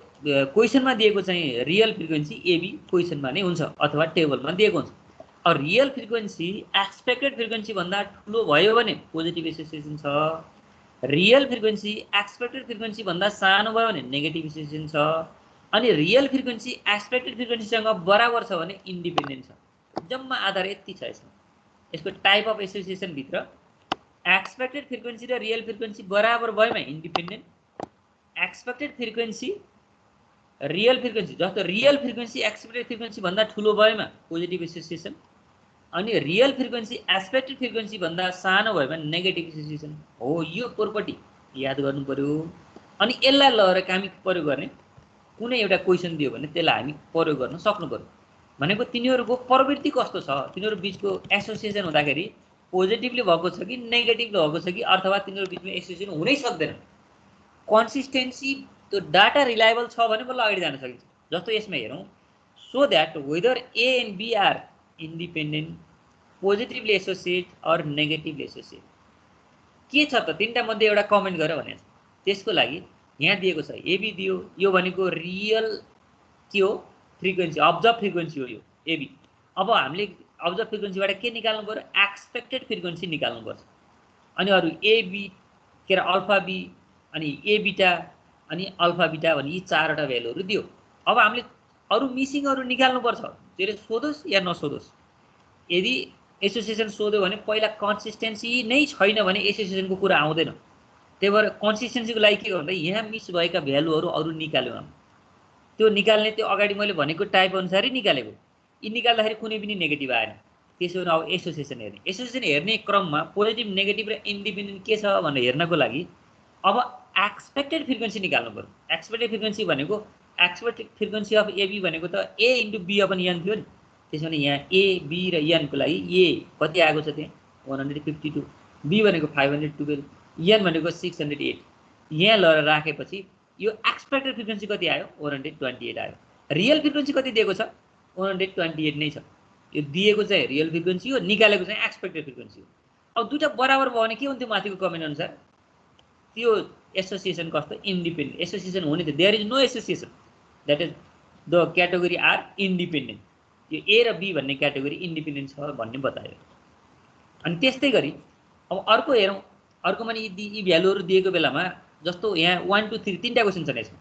क्वेसनमा दिएको चाहिँ रियल फ्रिक्वेन्सी एबी क्वेसनमा नै हुन्छ अथवा टेबलमा दिएको हुन्छ। अब रियल फ्रिक्वेन्सी एक्सपेक्टेड फ्रिक्वेन्सी भन्दा ठुलो भयो भने पोजिटिभ एसोसिएसन छ, रियल फ्रिक्वेन्सी एक्सपेक्टेड फ्रिक्वेन्सी भन्दा सानो भयो भने नेगेटिभ एसोसिएसन छ, अनि रियल फ्रिक्वेन्सी एक्सपेक्टेड फ्रिक्वेन्सीसँग बराबर छ भने इन्डिपेन्डेन्ट छ। जम्मा आधार यति छ यसमा। यसको टाइप अफ एसोसिएसन भित्र एक्सपेक्टेड फ्रिक्वेन्सी र रियल फ्रिक्वेन्सी बराबर भएमा independent, expected frequency real frequency जस्तो रियल फ्रिक्वेन्सी एक्सपेक्टेड फ्रिक्वेन्सी भन्दा ठुलो भएमा पोजिटिभ एसोसिएसन, अनि रियल फ्रिक्वेन्सी एक्सपेक्टेड फ्रिक्वेन्सी भन्दा सानो भएमा नेगेटिभ एसोसिएसन हो। यो प्रोपर्टी याद गर्नु पर्यो। अनि यसलाई लगेर हामी प्रयोग गर्ने, कुनै एउटा क्वेसन दियो भने त्यसलाई हामी प्रयोग गर्न सक्नु पर्यो। भनेको तिनीहरूको प्रवृत्ति कस्तो छ, तिनीहरू बिचको एसोसिएसन हुँदाखेरि पोजिटिभली भएको छ कि नेगेटिभली भएको छ कि अथवा तिनीहरू बिचमा एसोसिएसन हुनै सक्दैन। कन्सिस्टेन्सी त्यो डाटा रिलायबल छ भने बल्ल अगाडि जान सकिन्छ। जस्तो यसमा हेरौँ, so that whether A and B are independent, positively associate or negatively associate के छ त तिनवटा मध्ये एउटा कमेन्ट गर भनेको छ। त्यसको लागि यहाँ दिएको छ एबी दियो, यो भनेको रियल के हो? फ्रिक्वेन्सी, अब्जर्भ फ्रिक्वेन्सी हो यो एबी। अब हामीले अब्जर्भ फ्रिक्वेन्सीबाट के निकाल्नु पर्यो? एक्सपेक्टेड फ्रिक्वेन्सी निकाल्नु पर्छ। अनि अरू एबी के अरे अल्फा बी अनि ए बिटा अनि अल्फा बिटा भने यी चारवटा भ्यालुहरू दियो। अब हामीले अरू मिसिङहरू निकाल्नुपर्छ, त्यसले सोधोस् या नसोधोस्। यदि एसोसिएसन सोध्यो भने पहिला कन्सिस्टेन्सी नै छैन भने एसोसिएसनको कुरा आउँदैन। त्यही भएर कन्सिस्टेन्सीको लागि के गर्दा यहाँ मिस भएका भ्यालुहरू अरू निकाल्यौँ, त्यो निकाल्ने त्यो अगाडि मैले भनेको टाइप अनुसारै निकालेको। यी निकाल्दाखेरि कुनै पनि नेगेटिभ आएन। त्यसो भने अब एसोसिएसन हेर्ने, एसोसिएसन हेर्ने क्रममा पोजिटिभ नेगेटिभ र इन्डिपेन्डेन्ट के छ भनेर हेर्नको लागि अब एक्सपेक्टेड फ्रिक्वेन्सी निकाल्नु पर्यो। एक्सपेक्टेड फ्रिक्वेन्सी भनेको एक्सपेक्टेड फ्रिक्वेन्सी अफ एबी भनेको त a into be upon an थियो नि। त्यसो भने यहाँ ए बी र एनको लागि ए कति आएको छ त्यहाँ 152, बी भनेको 512, एन भनेको 608। यहाँ लगेर राखेपछि यो एक्सपेक्टेड फ्रिक्वेन्सी कति आयो? 128 आयो। रियल फ्रिक्वेन्सी कति दिएको छ? 128 नै छ। यो दिएको चाहिँ रियल फ्रिक्वेन्सी हो, निकालेको चाहिँ एक्सपेक्टेड फ्रिक्वेन्सी हो। अब दुईटा बराबर भयो भने के हुन्थ्यो? माथिको कमेन्ट अनुसार त्यो एसोसिएसन कस्तो? इन्डिपेन्डेन्ट एसोसिएसन हुने त there is no association, that is the category are independent. यो ए र बी भन्ने क्याटेगोरी इन्डिपेन्डेन्ट छ भन्ने बतायो। अनि त्यस्तै गरी अब अर्को हेरौँ, अर्कोमा यी भ्यालुहरू दिएको बेलामा जस्तो यहाँ 1 2 3 तीनटा क्वेसन छन् यसमा।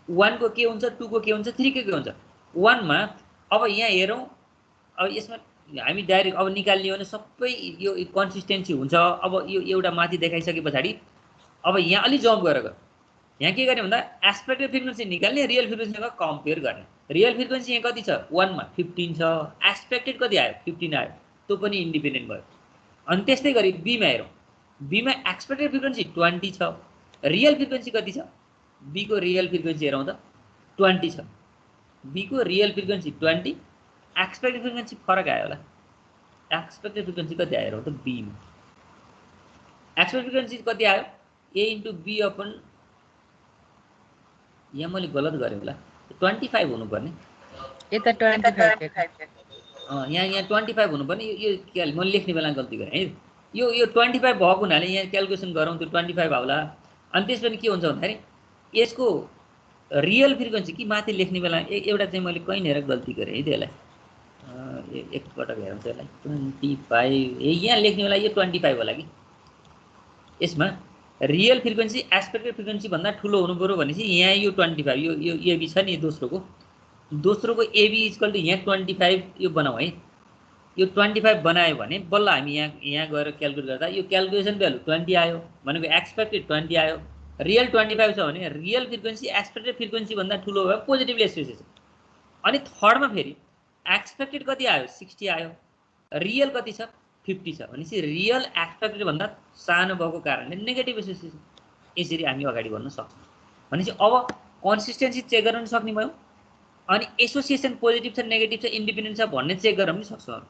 1 को के हुन्छ, 2 को के हुन्छ, 3 को के हुन्छ। 1 मा अब यहाँ हेरौँ, अब यसमा हामी डाइरेक्ट अब निकाल्ने हो भने सबै यो कन्सिस्टेन्सी हुन्छ। अब यो एउटा माथि देखाइसके पछाडि अब यहाँ अलि जम्प गरेर यहाँ के गर्ने भन्दा एक्सपेक्टेड फ्रिक्वेन्सी निकाल्ने, रियल फ्रिक्वेन्सीसँग कम्पेयर गर्ने। रियल फ्रिक्वेन्सी यहाँ कति छ? 1 मा 15 छ, एक्सपेक्टेड कति आयो? 15 आयो, त्यो पनि इन्डिपेन्डेन्ट भयो। अनि त्यस्तै गरी बीमा हेरौँ, बीमा एक्सपेक्टेड फ्रिक्वेन्सी 20 छ, रियल फ्रिक्वेन्सी कति छ? बी को रियल फ्रिक्वेन्सी हेरौँ त 20 छ, बी को रियल फ्रिक्वेन्सी 20, एक्सपेक्टेड फ्रिक्वेन्सी फरक आयो होला। एक्सपेक्टेड फ्रिक्वेन्सी कति आयो हेरौँ त बीमा, एक्सपेक्टेड फ्रिक्वेन्सी कति आयो? ए इन्टु बी अपन, यहाँ मैले गलत गरेँ होला, 25 हुनुपर्ने, यता 25 यहाँ 25 हुनुपर्ने। यो मैले लेख्ने बेला गल्ती गरेँ है। यो 25 भएको हुनाले यहाँ क्यालकुलेसन गरौँ, त्यो 25 होला। अनि त्यसपछि के हुन्छ भन्दाखेरि यसको रियल फ्रिक्वेन्सी कि माथि लेख्ने बेला एउटा चाहिँ मैले कहीँनिर गल्ती गरेँ है। त्यसलाई एकपटक हेरौँ त्यसलाई 25, यहाँ लेख्ने बेला यो 25 होला कि। यसमा रियल फ्रिक्वेन्सी एक्सपेक्टेड फ्रिक्वेन्सी भन्दा ठुलो हुनु पर्यो भनेपछि यहाँ यो 25, यो एबी छ नि दोस्रोको एबी इक्वल टु यहाँ 25 यो बनाऊ है। यो 25 बनायो भने बल्ल हामी यहाँ गएर क्यालकुलेट गर्दा यो क्यालकुलेसन भ्यालु 20 आयो, भनेको एक्सपेक्टेड 20 आयो, रियल 25 छ भने रियल फ्रिक्वेन्सी एक्सपेक्टेड फ्रिक्वेन्सी भन्दा ठुलो भयो पोजिटिभली एसोसिएसन। अनि थर्डमा फेरि एक्सपेक्टेड कति आयो 60 आयो, रियल कति छ 50 छ भनेपछि रियल एक्सपेक्टेड भन्दा सानो भएको कारणले नेगेटिभ एसोसिएसन। यसरी हामी अगाडि बढ्न सक्छौँ। भनेपछि अब कन्सिस्टेन्सी चेक गर्न सक्ने भयौँ, अनि एसोसिएसन पोजिटिभ छ नेगेटिभ छ इन्डिपेन्डेन्ट छ भन्ने चेक गर्न पनि सक्छौँ।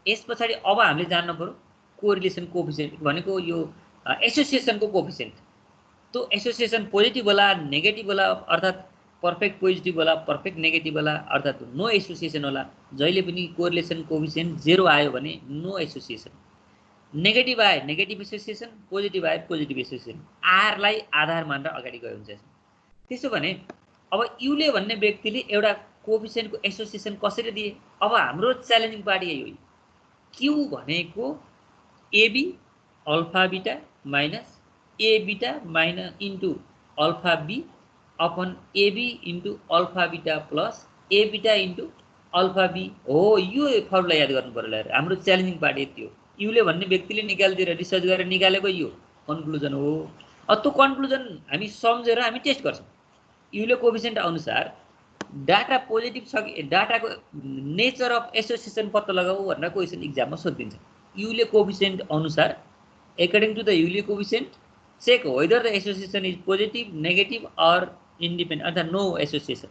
यस पछाडि अब हामीले जान्नु पर्यो कोरिलेसन कोफिसिएन्ट भनेको यो एसोसिएसनको कोफिसिएन्ट। त्यो एसोसिएसन पोजिटिभ होला नेगेटिभ होला अर्थात् पर्फेक्ट पोजिटिभ होला पर्फेक्ट नेगेटिभ होला अर्थात् नो एसोसिएसन होला। जहिले पनि कोरिलेसन कोफिसिएन्ट 0 आयो भने नो एसोसिएसन, नेगेटिभ आए नेगेटिभ एसोसिएसन, पोजिटिभ आए पोजिटिभ एसोसिएसन। आरलाई आधार मानेर अगाडि गयो हुन्छ। त्यसो भने अब युले भन्ने व्यक्तिले एउटा कोफिसिएन्टको एसोसिएसन कसरी दिए? अब हाम्रो च्यालेन्जिङ पार्ट यही हो। क्यू भनेको AB alpha beta minus A beta minus into alpha B upon AB into alpha beta plus A beta into alpha be हो। यो फर्मुला याद गर्नु पर्यो। हाम्रो च्यालेन्जिङ पार्ट यति हो। युले भन्ने व्यक्तिले निकालिदिएर रिसर्च गरेर निकालेको यो कन्क्लुजन हो। अब त्यो कन्क्लुजन हामी सम्झेर हामी टेस्ट गर्छौँ। युले कोफिसिएन्ट अनुसार डाटा पोजिटिभ छ कि डाटाको नेचर अफ एसोसिएसन पत्ता लगाऊ भनेर क्वेसन इक्जाममा सोधिदिन्छ। युले कोफिसिएन्ट अनुसार according to the Euler coefficient check whether the association is positive negative or independent अर्थात् नो एसोसिएसन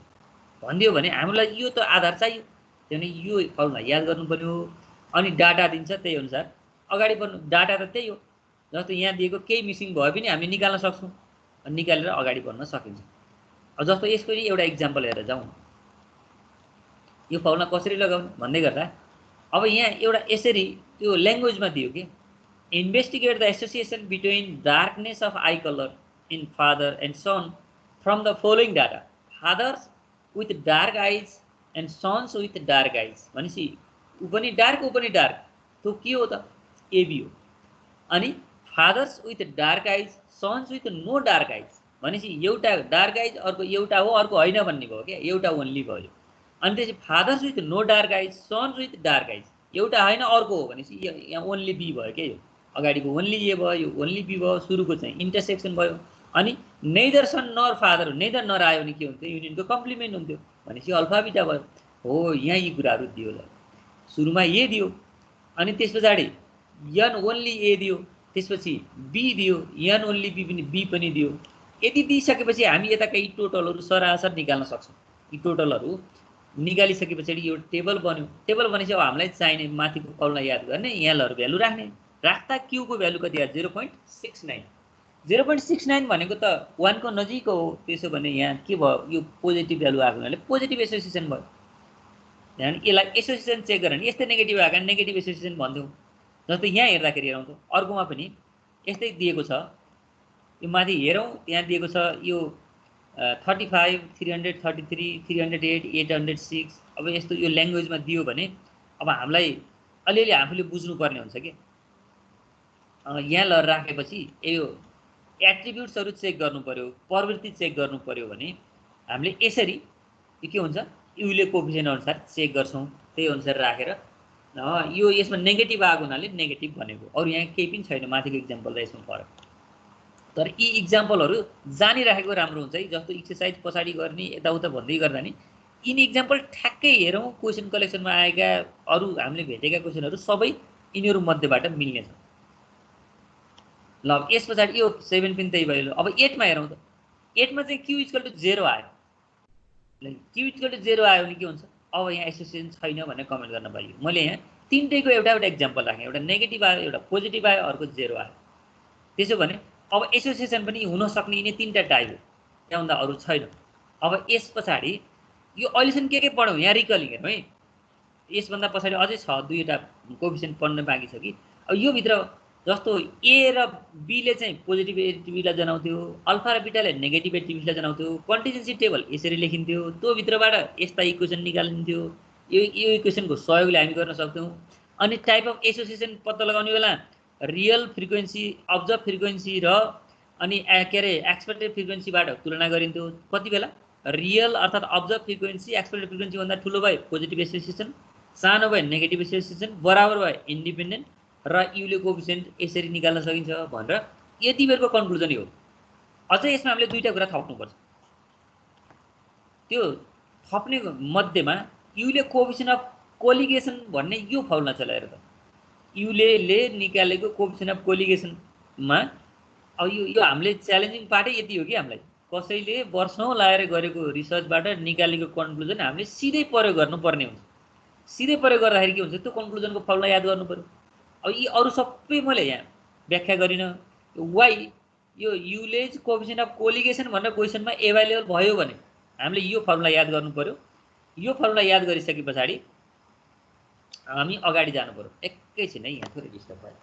भनिदियो भने हामीलाई यो त आधार चाहियो। त्यही यो फर्मुला याद गर्नु पर्यो। अनि डाटा दिन्छ त्यही अनुसार अगाडि बढ्नु। डाटा त त्यही हो, जस्तो यहाँ दिएको केही मिसिङ भए पनि हामी निकाल्न सक्छौँ, निकालेर अगाडि बढ्न सकिन्छ। अब जस्तो यसको एउटा इक्जाम्पल हेरेर जाउँ। यो फर्मुला कसरी लगाउने भन्दै गर्दा अब यहाँ एउटा यसरी त्यो ल्याङ्ग्वेजमा दियो कि investigate the association between darkness of eye color in father and son from the following data: fathers with dark eyes and sons with dark eyes। भनेपछि उ पनि डार्क उ पनि डार्क, त्यो के हो त एबी हो। अनि फादर्स विथ डार्क आइज सन्स विथ नो डार्क आइज भनेपछि एउटा डार्क आइज अर्को एउटा हो अर्को होइन भन्ने भयो क्या, एउटा ओन्ली भयो। अनि त्यसपछि फादर्स विथ नो डार्क आइज सन्स विथ डार्क आइज एउटा होइन अर्को हो भनेपछि यहाँ ओन्ली बी भयो क्या। यो अगाडिको ओन्ली ए भयो, यो ओन्ली बी भयो, सुरुको चाहिँ इन्टरसेक्सन भयो। अनि नेदर सन नर फादर नेदर नर आयो भने के हुन्थ्यो युनियनको कम्प्लिमेन्ट हुन्थ्यो भनेपछि अल्फा बिटा भयो। हो यहाँ यी कुराहरू दियो ल, सुरुमा ए दियो अनि त्यस पछाडि यन ओन्ली ए दियो, त्यसपछि बी दियो, यन ओन्ली बी पनि दियो। यति दिइसकेपछि हामी यता केही टोटलहरू सरासर निकाल्न सक्छौँ। यी टोटलहरू निकालिसके पछाडि यो टेबल बन्यो। टेबल भनेपछि अब हामीलाई चाहिने माथिको फर्मुला याद गर्ने, यहाँ लहर भ्यालु राख्ने। राख्दा क्यूको भ्यालु कति आयो 0.69। 0.69 भनेको त 1 को नजिक हो। त्यसो भने यहाँ के भयो यो पोजिटिभ भ्यालु आएको हुनाले पोजिटिभ एसोसिएसन भयो। यहाँ यसलाई एसोसिएसन चेक गरेर यस्तै नेगेटिभ आएको नेगेटिभ एसोसिएसन भन्थ्यौँ। जस्तो यहाँ हेर्दाखेरि हेरौँ त अर्कोमा पनि यस्तै दिएको छ। यो माथि हेरौँ त्यहाँ दिएको छ यो 35 333 308 806। अब यस्तो यो ल्याङ्ग्वेजमा दियो भने अब हामीलाई अलिअलि आफूले बुझ्नुपर्ने हुन्छ कि यहाँ ल राखेपछि यो एट्रिब्युट्सहरू चेक गर्नु पर्यो, प्रवृत्ति चेक गर्नु पर्यो भने हामीले यसरी के हुन्छ युले कोफिसिएन्ट अनुसार चेक गर्छौँ। त्यही अनुसार राखेर यो यसमा नेगेटिभ आएको हुनाले नेगेटिभ भनेको, अरू यहाँ केही पनि छैन माथिको इक्जाम्पल र यसमा फरक। तर यी इक्जाम्पलहरू जानिराखेको राम्रो हुन्छ है। जस्तो एक्सर्साइज पछाडि गर्ने यताउता भन्दै गर्दा नि यिनी इक्जाम्पल ठ्याक्कै हेरौँ क्वेसन कलेक्सनमा आएका अरू हामीले भेटेका क्वेसनहरू सबै यिनीहरू मध्येबाट मिल्नेछ। ल यस पछाडि यो 7 पनि त्यही भयो। अब 8 मा हेरौँ त। 8 मा चाहिँ क्यू इक्वल टु 0 आयो। ल क्यू इक्वल टु 0 आयो भने के हुन्छ अब यहाँ एसोसिएसन छैन भनेर कमेन्ट गर्न पाइयो। मैले यहाँ तिनटैको एउटा इक्जाम्पल राखेँ, एउटा नेगेटिभ आयो एउटा पोजिटिभ आयो अर्को 0 आयो। त्यसो भने अब एसोसिएसन पनि हुन सक्ने यिनी तीनटा टाइप हो, त्यहाँभन्दा अरू छैन। अब यस पछाडि यो अहिलेसम्म के पढौँ यहाँ रिकलिङ हेरौँ है। यसभन्दा पछाडि अझै छ दुईवटा कोफिसिएन्ट पढ्न बाँकी छ कि। अब यो भित्र जस्तो ए र बीले चाहिँ पोजिटिभ एट्रिब्युटलाई जनाउँथ्यो, अल्फा र बिटाले नेगेटिभ एट्रिब्युटलाई जनाउँथ्यो। कन्टिजेन्सी टेबल यसरी लेखिन्थ्यो, त्यो भित्रबाट यस्ता इक्वेसन निकालिन्थ्यो। यो इक्वेसनको सहयोगले हामी गर्न सक्थ्यौँ। अनि टाइप अफ एसोसिएसन पत्ता लगाउने बेला रियल फ्रिक्वेन्सी अब्जर्भ फ्रिक्वेन्सी र अनि के अरे एक्सपेक्टेड फ्रिक्वेन्सीबाट तुलना गरिन्थ्यो। कति बेला रियल अर्थात् अब्जर्भ फ्रिक्वेन्सी एक्सपेक्टेड फ्रिक्वेन्सीभन्दा ठुलो भए पोजिटिभ एसोसिएसन, सानो भए नेगेटिभ एसोसिएसन, बराबर भए इन्डिपेन्डेन्ट र युले कोफिसिएन्ट यसरी निकाल्न सकिन्छ भनेर यति बेरको कन्क्लुजन हो। अझै यसमा हामीले दुईटा कुरा थप्नुपर्छ। त्यो थप्ने मध्येमा युले कोएफिसिएन्ट अफ कोलिगेसन भन्ने यो फर्मुला छ हेर त। युले निकालेको कोएफिसिएन्ट अफ कोलिगेसनमा अब यो हामीले च्यालेन्जिङ पार्टै यति हो कि हामीलाई कसैले वर्षौं लाएर गरेको रिसर्चबाट निकालेको कन्क्लुजन हामीले सिधै प्रयोग गर्नुपर्ने हुन्छ। सिधै प्रयोग गर्दाखेरि के हुन्छ त्यो कन्क्लुजनको फर्मुला याद गर्नु पर्यो। अब यी अरू सबै मैले यहाँ व्याख्या गरिन। वाइ यो युलेज कोएफिसिएन्ट अफ कोलिगेसन भनेर क्वेसनमा एभाइलेबल भयो भने हामीले यो फर्मुला याद गर्नु पर्यो। यो फर्मुला याद गरिसके पछाडि हामी अगाडि जानु पर्यो। एकैछिन है यहाँ थोरै डिस्टर्ब भयो।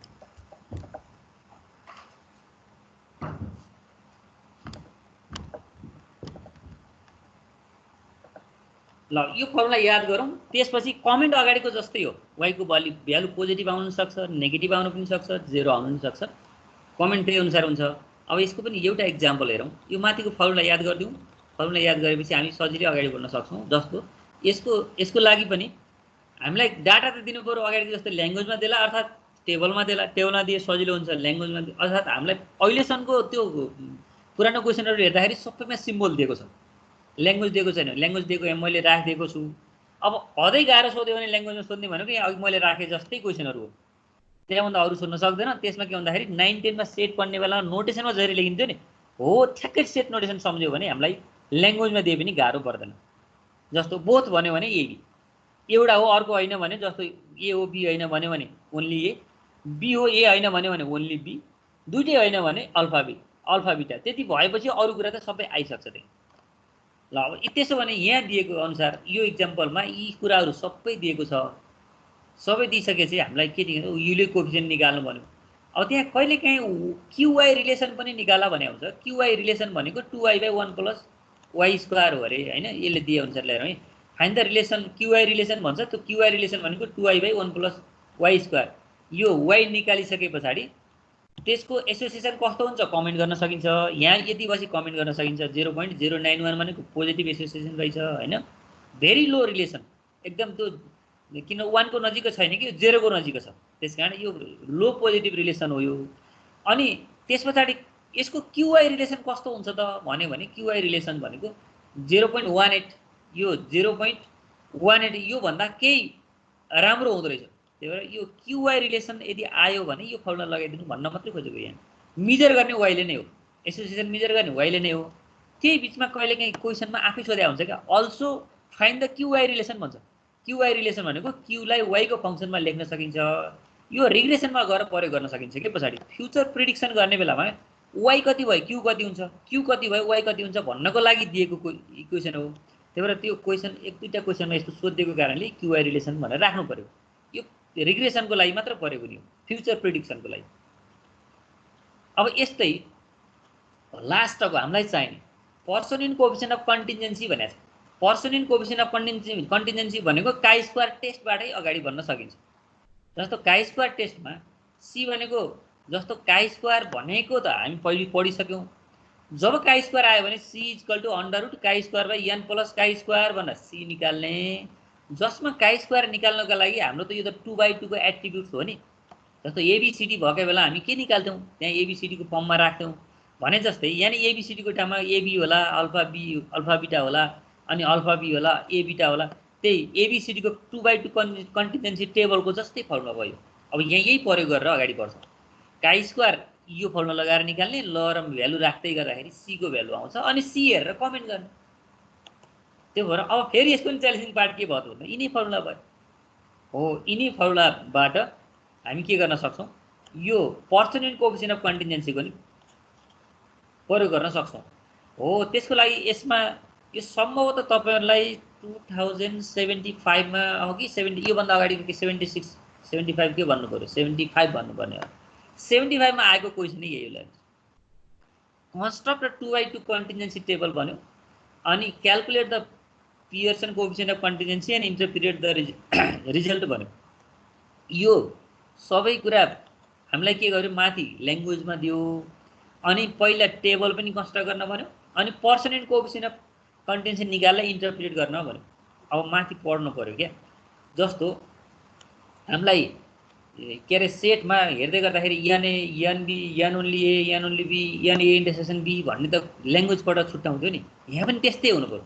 ल यो फर्मुला याद गरौँ। त्यसपछि कमेन्ट अगाडिको जस्तै हो। वाइको भ्यालु पोजिटिभ आउन सक्छ, नेगेटिभ आउन पनि सक्छ, जेरो आउन पनि सक्छ। कमेन्ट त्यही अनुसार हुन्छ। अब यसको पनि एउटा इक्जाम्पल हेरौँ। यो माथिको फर्मुला याद गरिदिउँ। फर्मुला याद गरेपछि हामी सजिलै अगाडि बढ्न सक्छौँ। जस्तो यसको लागि पनि हामीलाई डाटा त दिनु पर्यो अगाडि जस्तो ल्याङ्ग्वेजमा देला अर्थात् टेबलमा देला। टेबलमा दिए सजिलो हुन्छ, ल्याङ्ग्वेजमा अर्थात् हामीलाई अहिलेसम्मको त्यो पुरानो क्वेसनहरू हेर्दाखेरि सबैमा सिम्बल दिएको छ, ल्याङ्ग्वेज दिएको छैन। ल्याङ्ग्वेज दिएको यहाँ मैले राखिदिएको छु। अब अझै गाह्रो सोध्यो भने ल्याङ्ग्वेजमा सोध्ने भनेको यहाँ अघि मैले राखेँ जस्तै क्वेसनहरू हो, त्यहाँभन्दा अरू सोध्न सक्दैन। त्यसमा के भन्दाखेरि 9 10 मा सेट पढ्ने बेलामा नोटेसनमा जहिले लेखिन्थ्यो नि हो, ठ्याक्कै सेट नोटेसन सम्झ्यो भने हामीलाई ल्याङ्ग्वेजमा दिए पनि गाह्रो पर्दैन। जस्तो बोथ भन्यो भने एबी एउटा हो, अर्को होइन भने जस्तो ए हो बी होइन भन्यो भने ओन्ली ए, बी हो ए होइन भन्यो भने ओन्ली बी, दुइटै होइन भने अल्फा बिटा। त्यति भएपछि अरू कुरा त सबै आइसक्छ त्यही। ल अब त्यसो भने यहाँ दिएको अनुसार यो इक्जाम्पलमा यी कुराहरू सबै दिएको छ। सबै दिइसकेपछि हामीलाई के दिएको युले कोएफिसिएन्ट निकाल्नु भन्यो। अब त्यहाँ कहिलेकाहीँ क्युवाई रिलेसन पनि निकाला भने हुन्छ। क्युवाई रिलेसन भनेको 2y/1 + y² हो अरे होइन। यसले दिए अनुसार ल्याएर है फाइन्ड द रिलेसन क्युवाई रिलेसन भन्छ। त्यो क्युवाई रिलेसन भनेको 2y/1 + y²। यो y निकालिसके पछाडि त्यसको एसोसिएसन कस्तो हुन्छ कमेन्ट गर्न सकिन्छ। यहाँ यति बसी कमेन्ट गर्न सकिन्छ। 0.091 भनेको पोजिटिभ एसोसिएसन रहेछ होइन, भेरी लो रिलेसन एकदम। त्यो किन 1 को नजिकै छैन कि 0 को नजिकै छ, त्यसकारण यो लो पोजिटिभ रिलेसन हो यो। अनि त्यस पछाडि यसको क्युवाई रिलेसन कस्तो हुन्छ त भन्यो भने क्युवाई रिलेसन भनेको 0.18। यो 0.18 यो भन्दा केही राम्रो हुँदो रहेछ। त्यही भएर यो क्युवाई रिलेसन यदि आयो भने यो फर्मुला लगाइदिनु भन्न मात्रै खोजेको। यहाँ मिजर गर्ने वाइले नै हो, एसोसिएसन मिजर गर्ने वाइले नै हो। त्यही बिचमा कहिलेकाहीँ क्वेसनमा आफै सोधे हुन्छ क्या, अल्सो फाइन्ड द क्युवाई रिलेसन भन्छ। क्युवाई रिलेसन भनेको क्युलाई वाइको फङ्सनमा लेख्न सकिन्छ। यो रिग्रेसनमा गएर प्रयोग गर्न सकिन्छ कि पछाडि फ्युचर प्रिडिक्सन गर्ने बेलामा वाइ कति भयो क्यु कति हुन्छ, क्यु कति भयो वाइ कति हुन्छ भन्नको लागि दिएको इक्वेसन हो। त्यही भएर त्यो क्वेसन एक दुईवटा क्वेसनमा यस्तो सोधिएको कारणले क्युवाई रिलेसन भनेर राख्नु पर्यो। यो रिग्रेसनको लागि मात्र प्रयोग हुने हो, फ्युचर प्रिडिक्सनको लागि। अब यस्तै लास्टको हामीलाई चाहिने पर्सन इन कोएफिसिएन्ट अफ कन्टिन्जेन्सी भनेको छ। पर्सन इन कोएफिसिएन्ट अफ कन्टिन्जेन्सी भनेको काई स्क्वायर टेस्टबाटै अगाडि बढ्न सकिन्छ। जस्तो काई स्क्वायर टेस्टमा सी भनेको जस्तो काई स्क्वायर भनेको त हामी पहिले पढिसक्यौँ। जब काई स्क्वायर आयो भने C equal to under root chi square by N plus chi square भनेर सी निकाल्ने। जसमा काई स्क्वायर निकाल्नका लागि हाम्रो त यो त 2/2 को एट्रिब्युट्स हो नि। जस्तो एबीसीडी भएको बेला हामी के निकाल्थ्यौँ, त्यहाँ एबीसीडीको फर्ममा राख्थ्यौँ भने जस्तै यहाँ एबीसीडीको ठाउँमा एबी होला, अल्फा बिटा होला, अनि अल्फा बी होला, ए बिटा होला। त्यही एबीसीडीको 2/2 कन्टिजेन्सी टेबलको जस्तै फर्मुला भयो। अब यहाँ यही प्रयोग गरेर अगाडि बढ्छ। काई स्क्वायर यो फर्मुला लगाएर निकाल्ने, ल र भ्यालु राख्दै गर्दाखेरि सी को भ्यालु आउँछ अनि सी हेरेर कमेन्ट गर्ने। त्यो भएर अब फेरि यसको पनि च्यालेन्जिङ पार्ट के भयो त यिनै फर्मुला भयो हो। यिनै फर्मुलाबाट हामी के गर्न सक्छौँ, यो पर्सन इन कोएफिसिएन्ट अफ कन्टिजेन्सीको नि प्रयोग गर्न सक्छौँ हो। त्यसको लागि यसमा यो सम्भवतः तपाईँहरूलाई 2075 मा हो कि 70 योभन्दा अगाडिको कि 76 75 के भन्नु पर्यो, 75 भन्नुपर्ने हो। 75 मा आएको क्वेसन यही हो। कन्स्ट्रक्ट 2/2 कन्टिजेन्सी टेबल भन्यो अनि calculate the Pearson coefficient of contingency and interpret the result भन्यो। यो सबै कुरा हामीलाई के गर्यो, माथि ल्याङ्ग्वेजमा दियो अनि पहिला टेबल पनि कन्स्ट्रक्ट गर्न भन्यो अनि पर्सन इन कोएफिसिएन्ट अफ कन्टिजेन्सी निकालेर इन्टरप्रिटेट गर्न भन्यो। अब माथि पढ्नु पर्यो क्या। जस्तो हामीलाई के अरे सेटमा हेर्दै गर्दाखेरि NA NB N only A N only B N A intersection B भन्ने त ल्याङ्ग्वेजबाट छुट्याउँथ्यो नि। यहाँ पनि त्यस्तै हुनु पऱ्यो।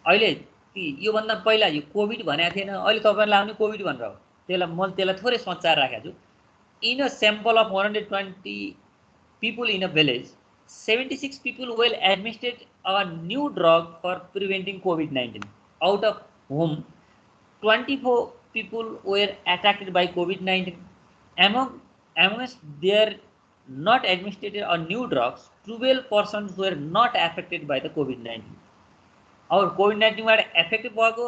अहिले योभन्दा पहिला यो कोभिड भनेको थिएन, अहिले तपाईँहरूलाई आउने कोभिड भनेर हो। त्यसलाई थोरै सचाएर राखेको छु। In a sample of 120 people in a village, 76 people were administered a new drug for preventing COVID-19. Out of whom 24 people were attacked by COVID-19. Amongst their not administered a new drugs, 12 persons were not affected by the COVID-19. और COVID-19 बाट effect भएको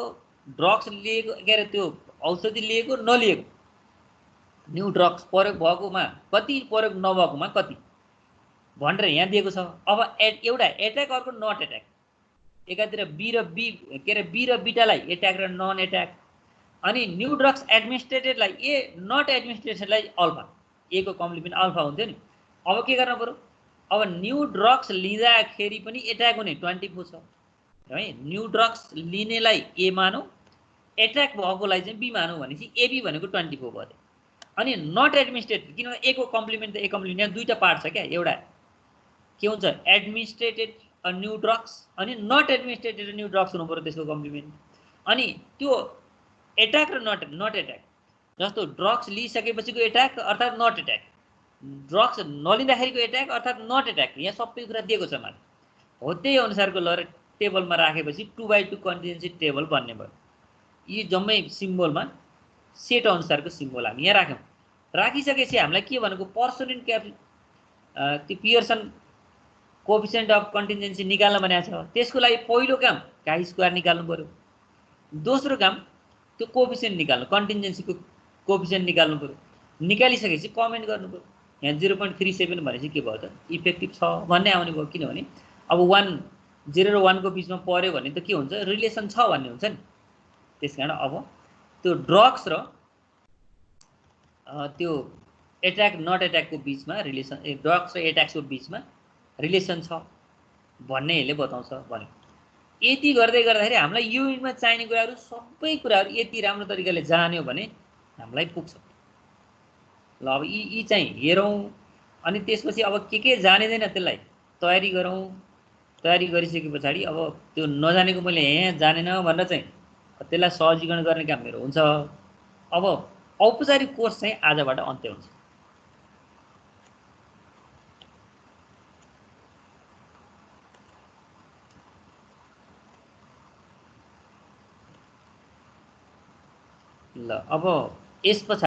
drugs लिएको के अरे त्यो औषधि लिएको नलिएको न्यू ड्रग्स प्रयोग भएकोमा कति प्रयोग नभएकोमा कति भनेर यहाँ दिएको छ। अब एउटा एट्याक अर्को नट एट्याक, एकातिर बी र बी के अरे बी र बीटालाई एट्याक र नन एट्याक, अनि न्यू ड्रग्स एडमिनिस्ट्रेटेडलाई ए नट एडमिनिस्ट्रेटेडलाई अल्फा, ए को कम्प्लिमेन्ट अल्फा हुन्थ्यो नि। अब के गर्नु पर्यो, अब न्यू ड्रग्स लिँदाखेरि पनि एट्याक हुने 24 छ है। न्यू ड्रग्स लिनेलाई ए मानौ, एट्याक भएकोलाई चाहिँ बी मानौ भनेपछि एबी भनेको 24 भयो। अनि नट एडमिनिस्ट्रेटेड, किनभने ए को कम्प्लिमेन्ट त ए कम्प्लिमेन्ट, यहाँ दुईटा पार्ट छ क्या। एउटा के हुन्छ एडमिनिस्ट्रेटेड अ न्यू ड्रग्स, अनि नट एडमिनिस्ट्रेटेड न्यू ड्रग्स हुनु पर्यो त्यसको कम्प्लिमेन्ट। अनि त्यो एट्याक र नट एट्याक, जस्तो ड्रग्स लिइसकेपछिको एट्याक अर्थात् नट एट्याक, ड्रग्स नलिँदाखेरिको एट्याक अर्थात् नट एट्याक, यहाँ सबै कुरा दिएको छ माथि। हो त्यही अनुसारको लहर टेबलमा राखेपछि 2x2 कन्टिजेन्सी टेबल बन्ने भयो। यी जम्मै सिम्बोलमा सेट अनुसारको सिम्बोल हामी यहाँ राख्यौँ। राखिसकेपछि हामीलाई के भनेको पर्सन इन क्याप त्यो पियर्सन कोफिसिएन्ट अफ कन्टिजेन्सी निकाल्न भनेको छ। त्यसको लागि पहिलो काम काई स्क्वायर निकाल्नु पर्यो, दोस्रो काम त्यो कोफिसिएन्ट निकाल्नु, कन्टिजेन्सीको कोफिसिएन्ट निकाल्नु पर्यो। निकालिसकेपछि कमेन्ट गर्नु पर्यो। यहाँ 0.37 भनेपछि के भयो त इफेक्टिभ छ भन्ने आउने भयो, किनभने अब 0 र 1 को बिचमा पर्यो भने त के हुन्छ रिलेसन छ भन्ने हुन्छ नि। त्यसकारण अब त्यो ड्रग्स र त्यो एट्याक नट एट्याकको बिचमा रिलेसन, ड्रग्स र एट्याक्सको बिचमा रिलेसन छ भन्ने यसले बताउँछ भन्यो। यति गर्दै गर्दाखेरि हामीलाई यो युनिटमा चाहिने कुराहरू सबै कुराहरू यति राम्रो तरिकाले जान्यो भने हामीलाई पुग्छ। ल अब यी चाहिँ हेरौँ, अनि त्यसपछि अब के जानिँदैन त्यसलाई तयारी गरौँ। तयारी गरिसके पछाडि अब त्यो नजानेको मैले यहाँ जानेन भनेर चाहिँ त्यसलाई सहजीकरण गर्ने काम मेरो हुन्छ। अब औपचारिक कोर्स चाहिँ आजबाट अन्त्य हुन्छ। ल अब यस पछाडि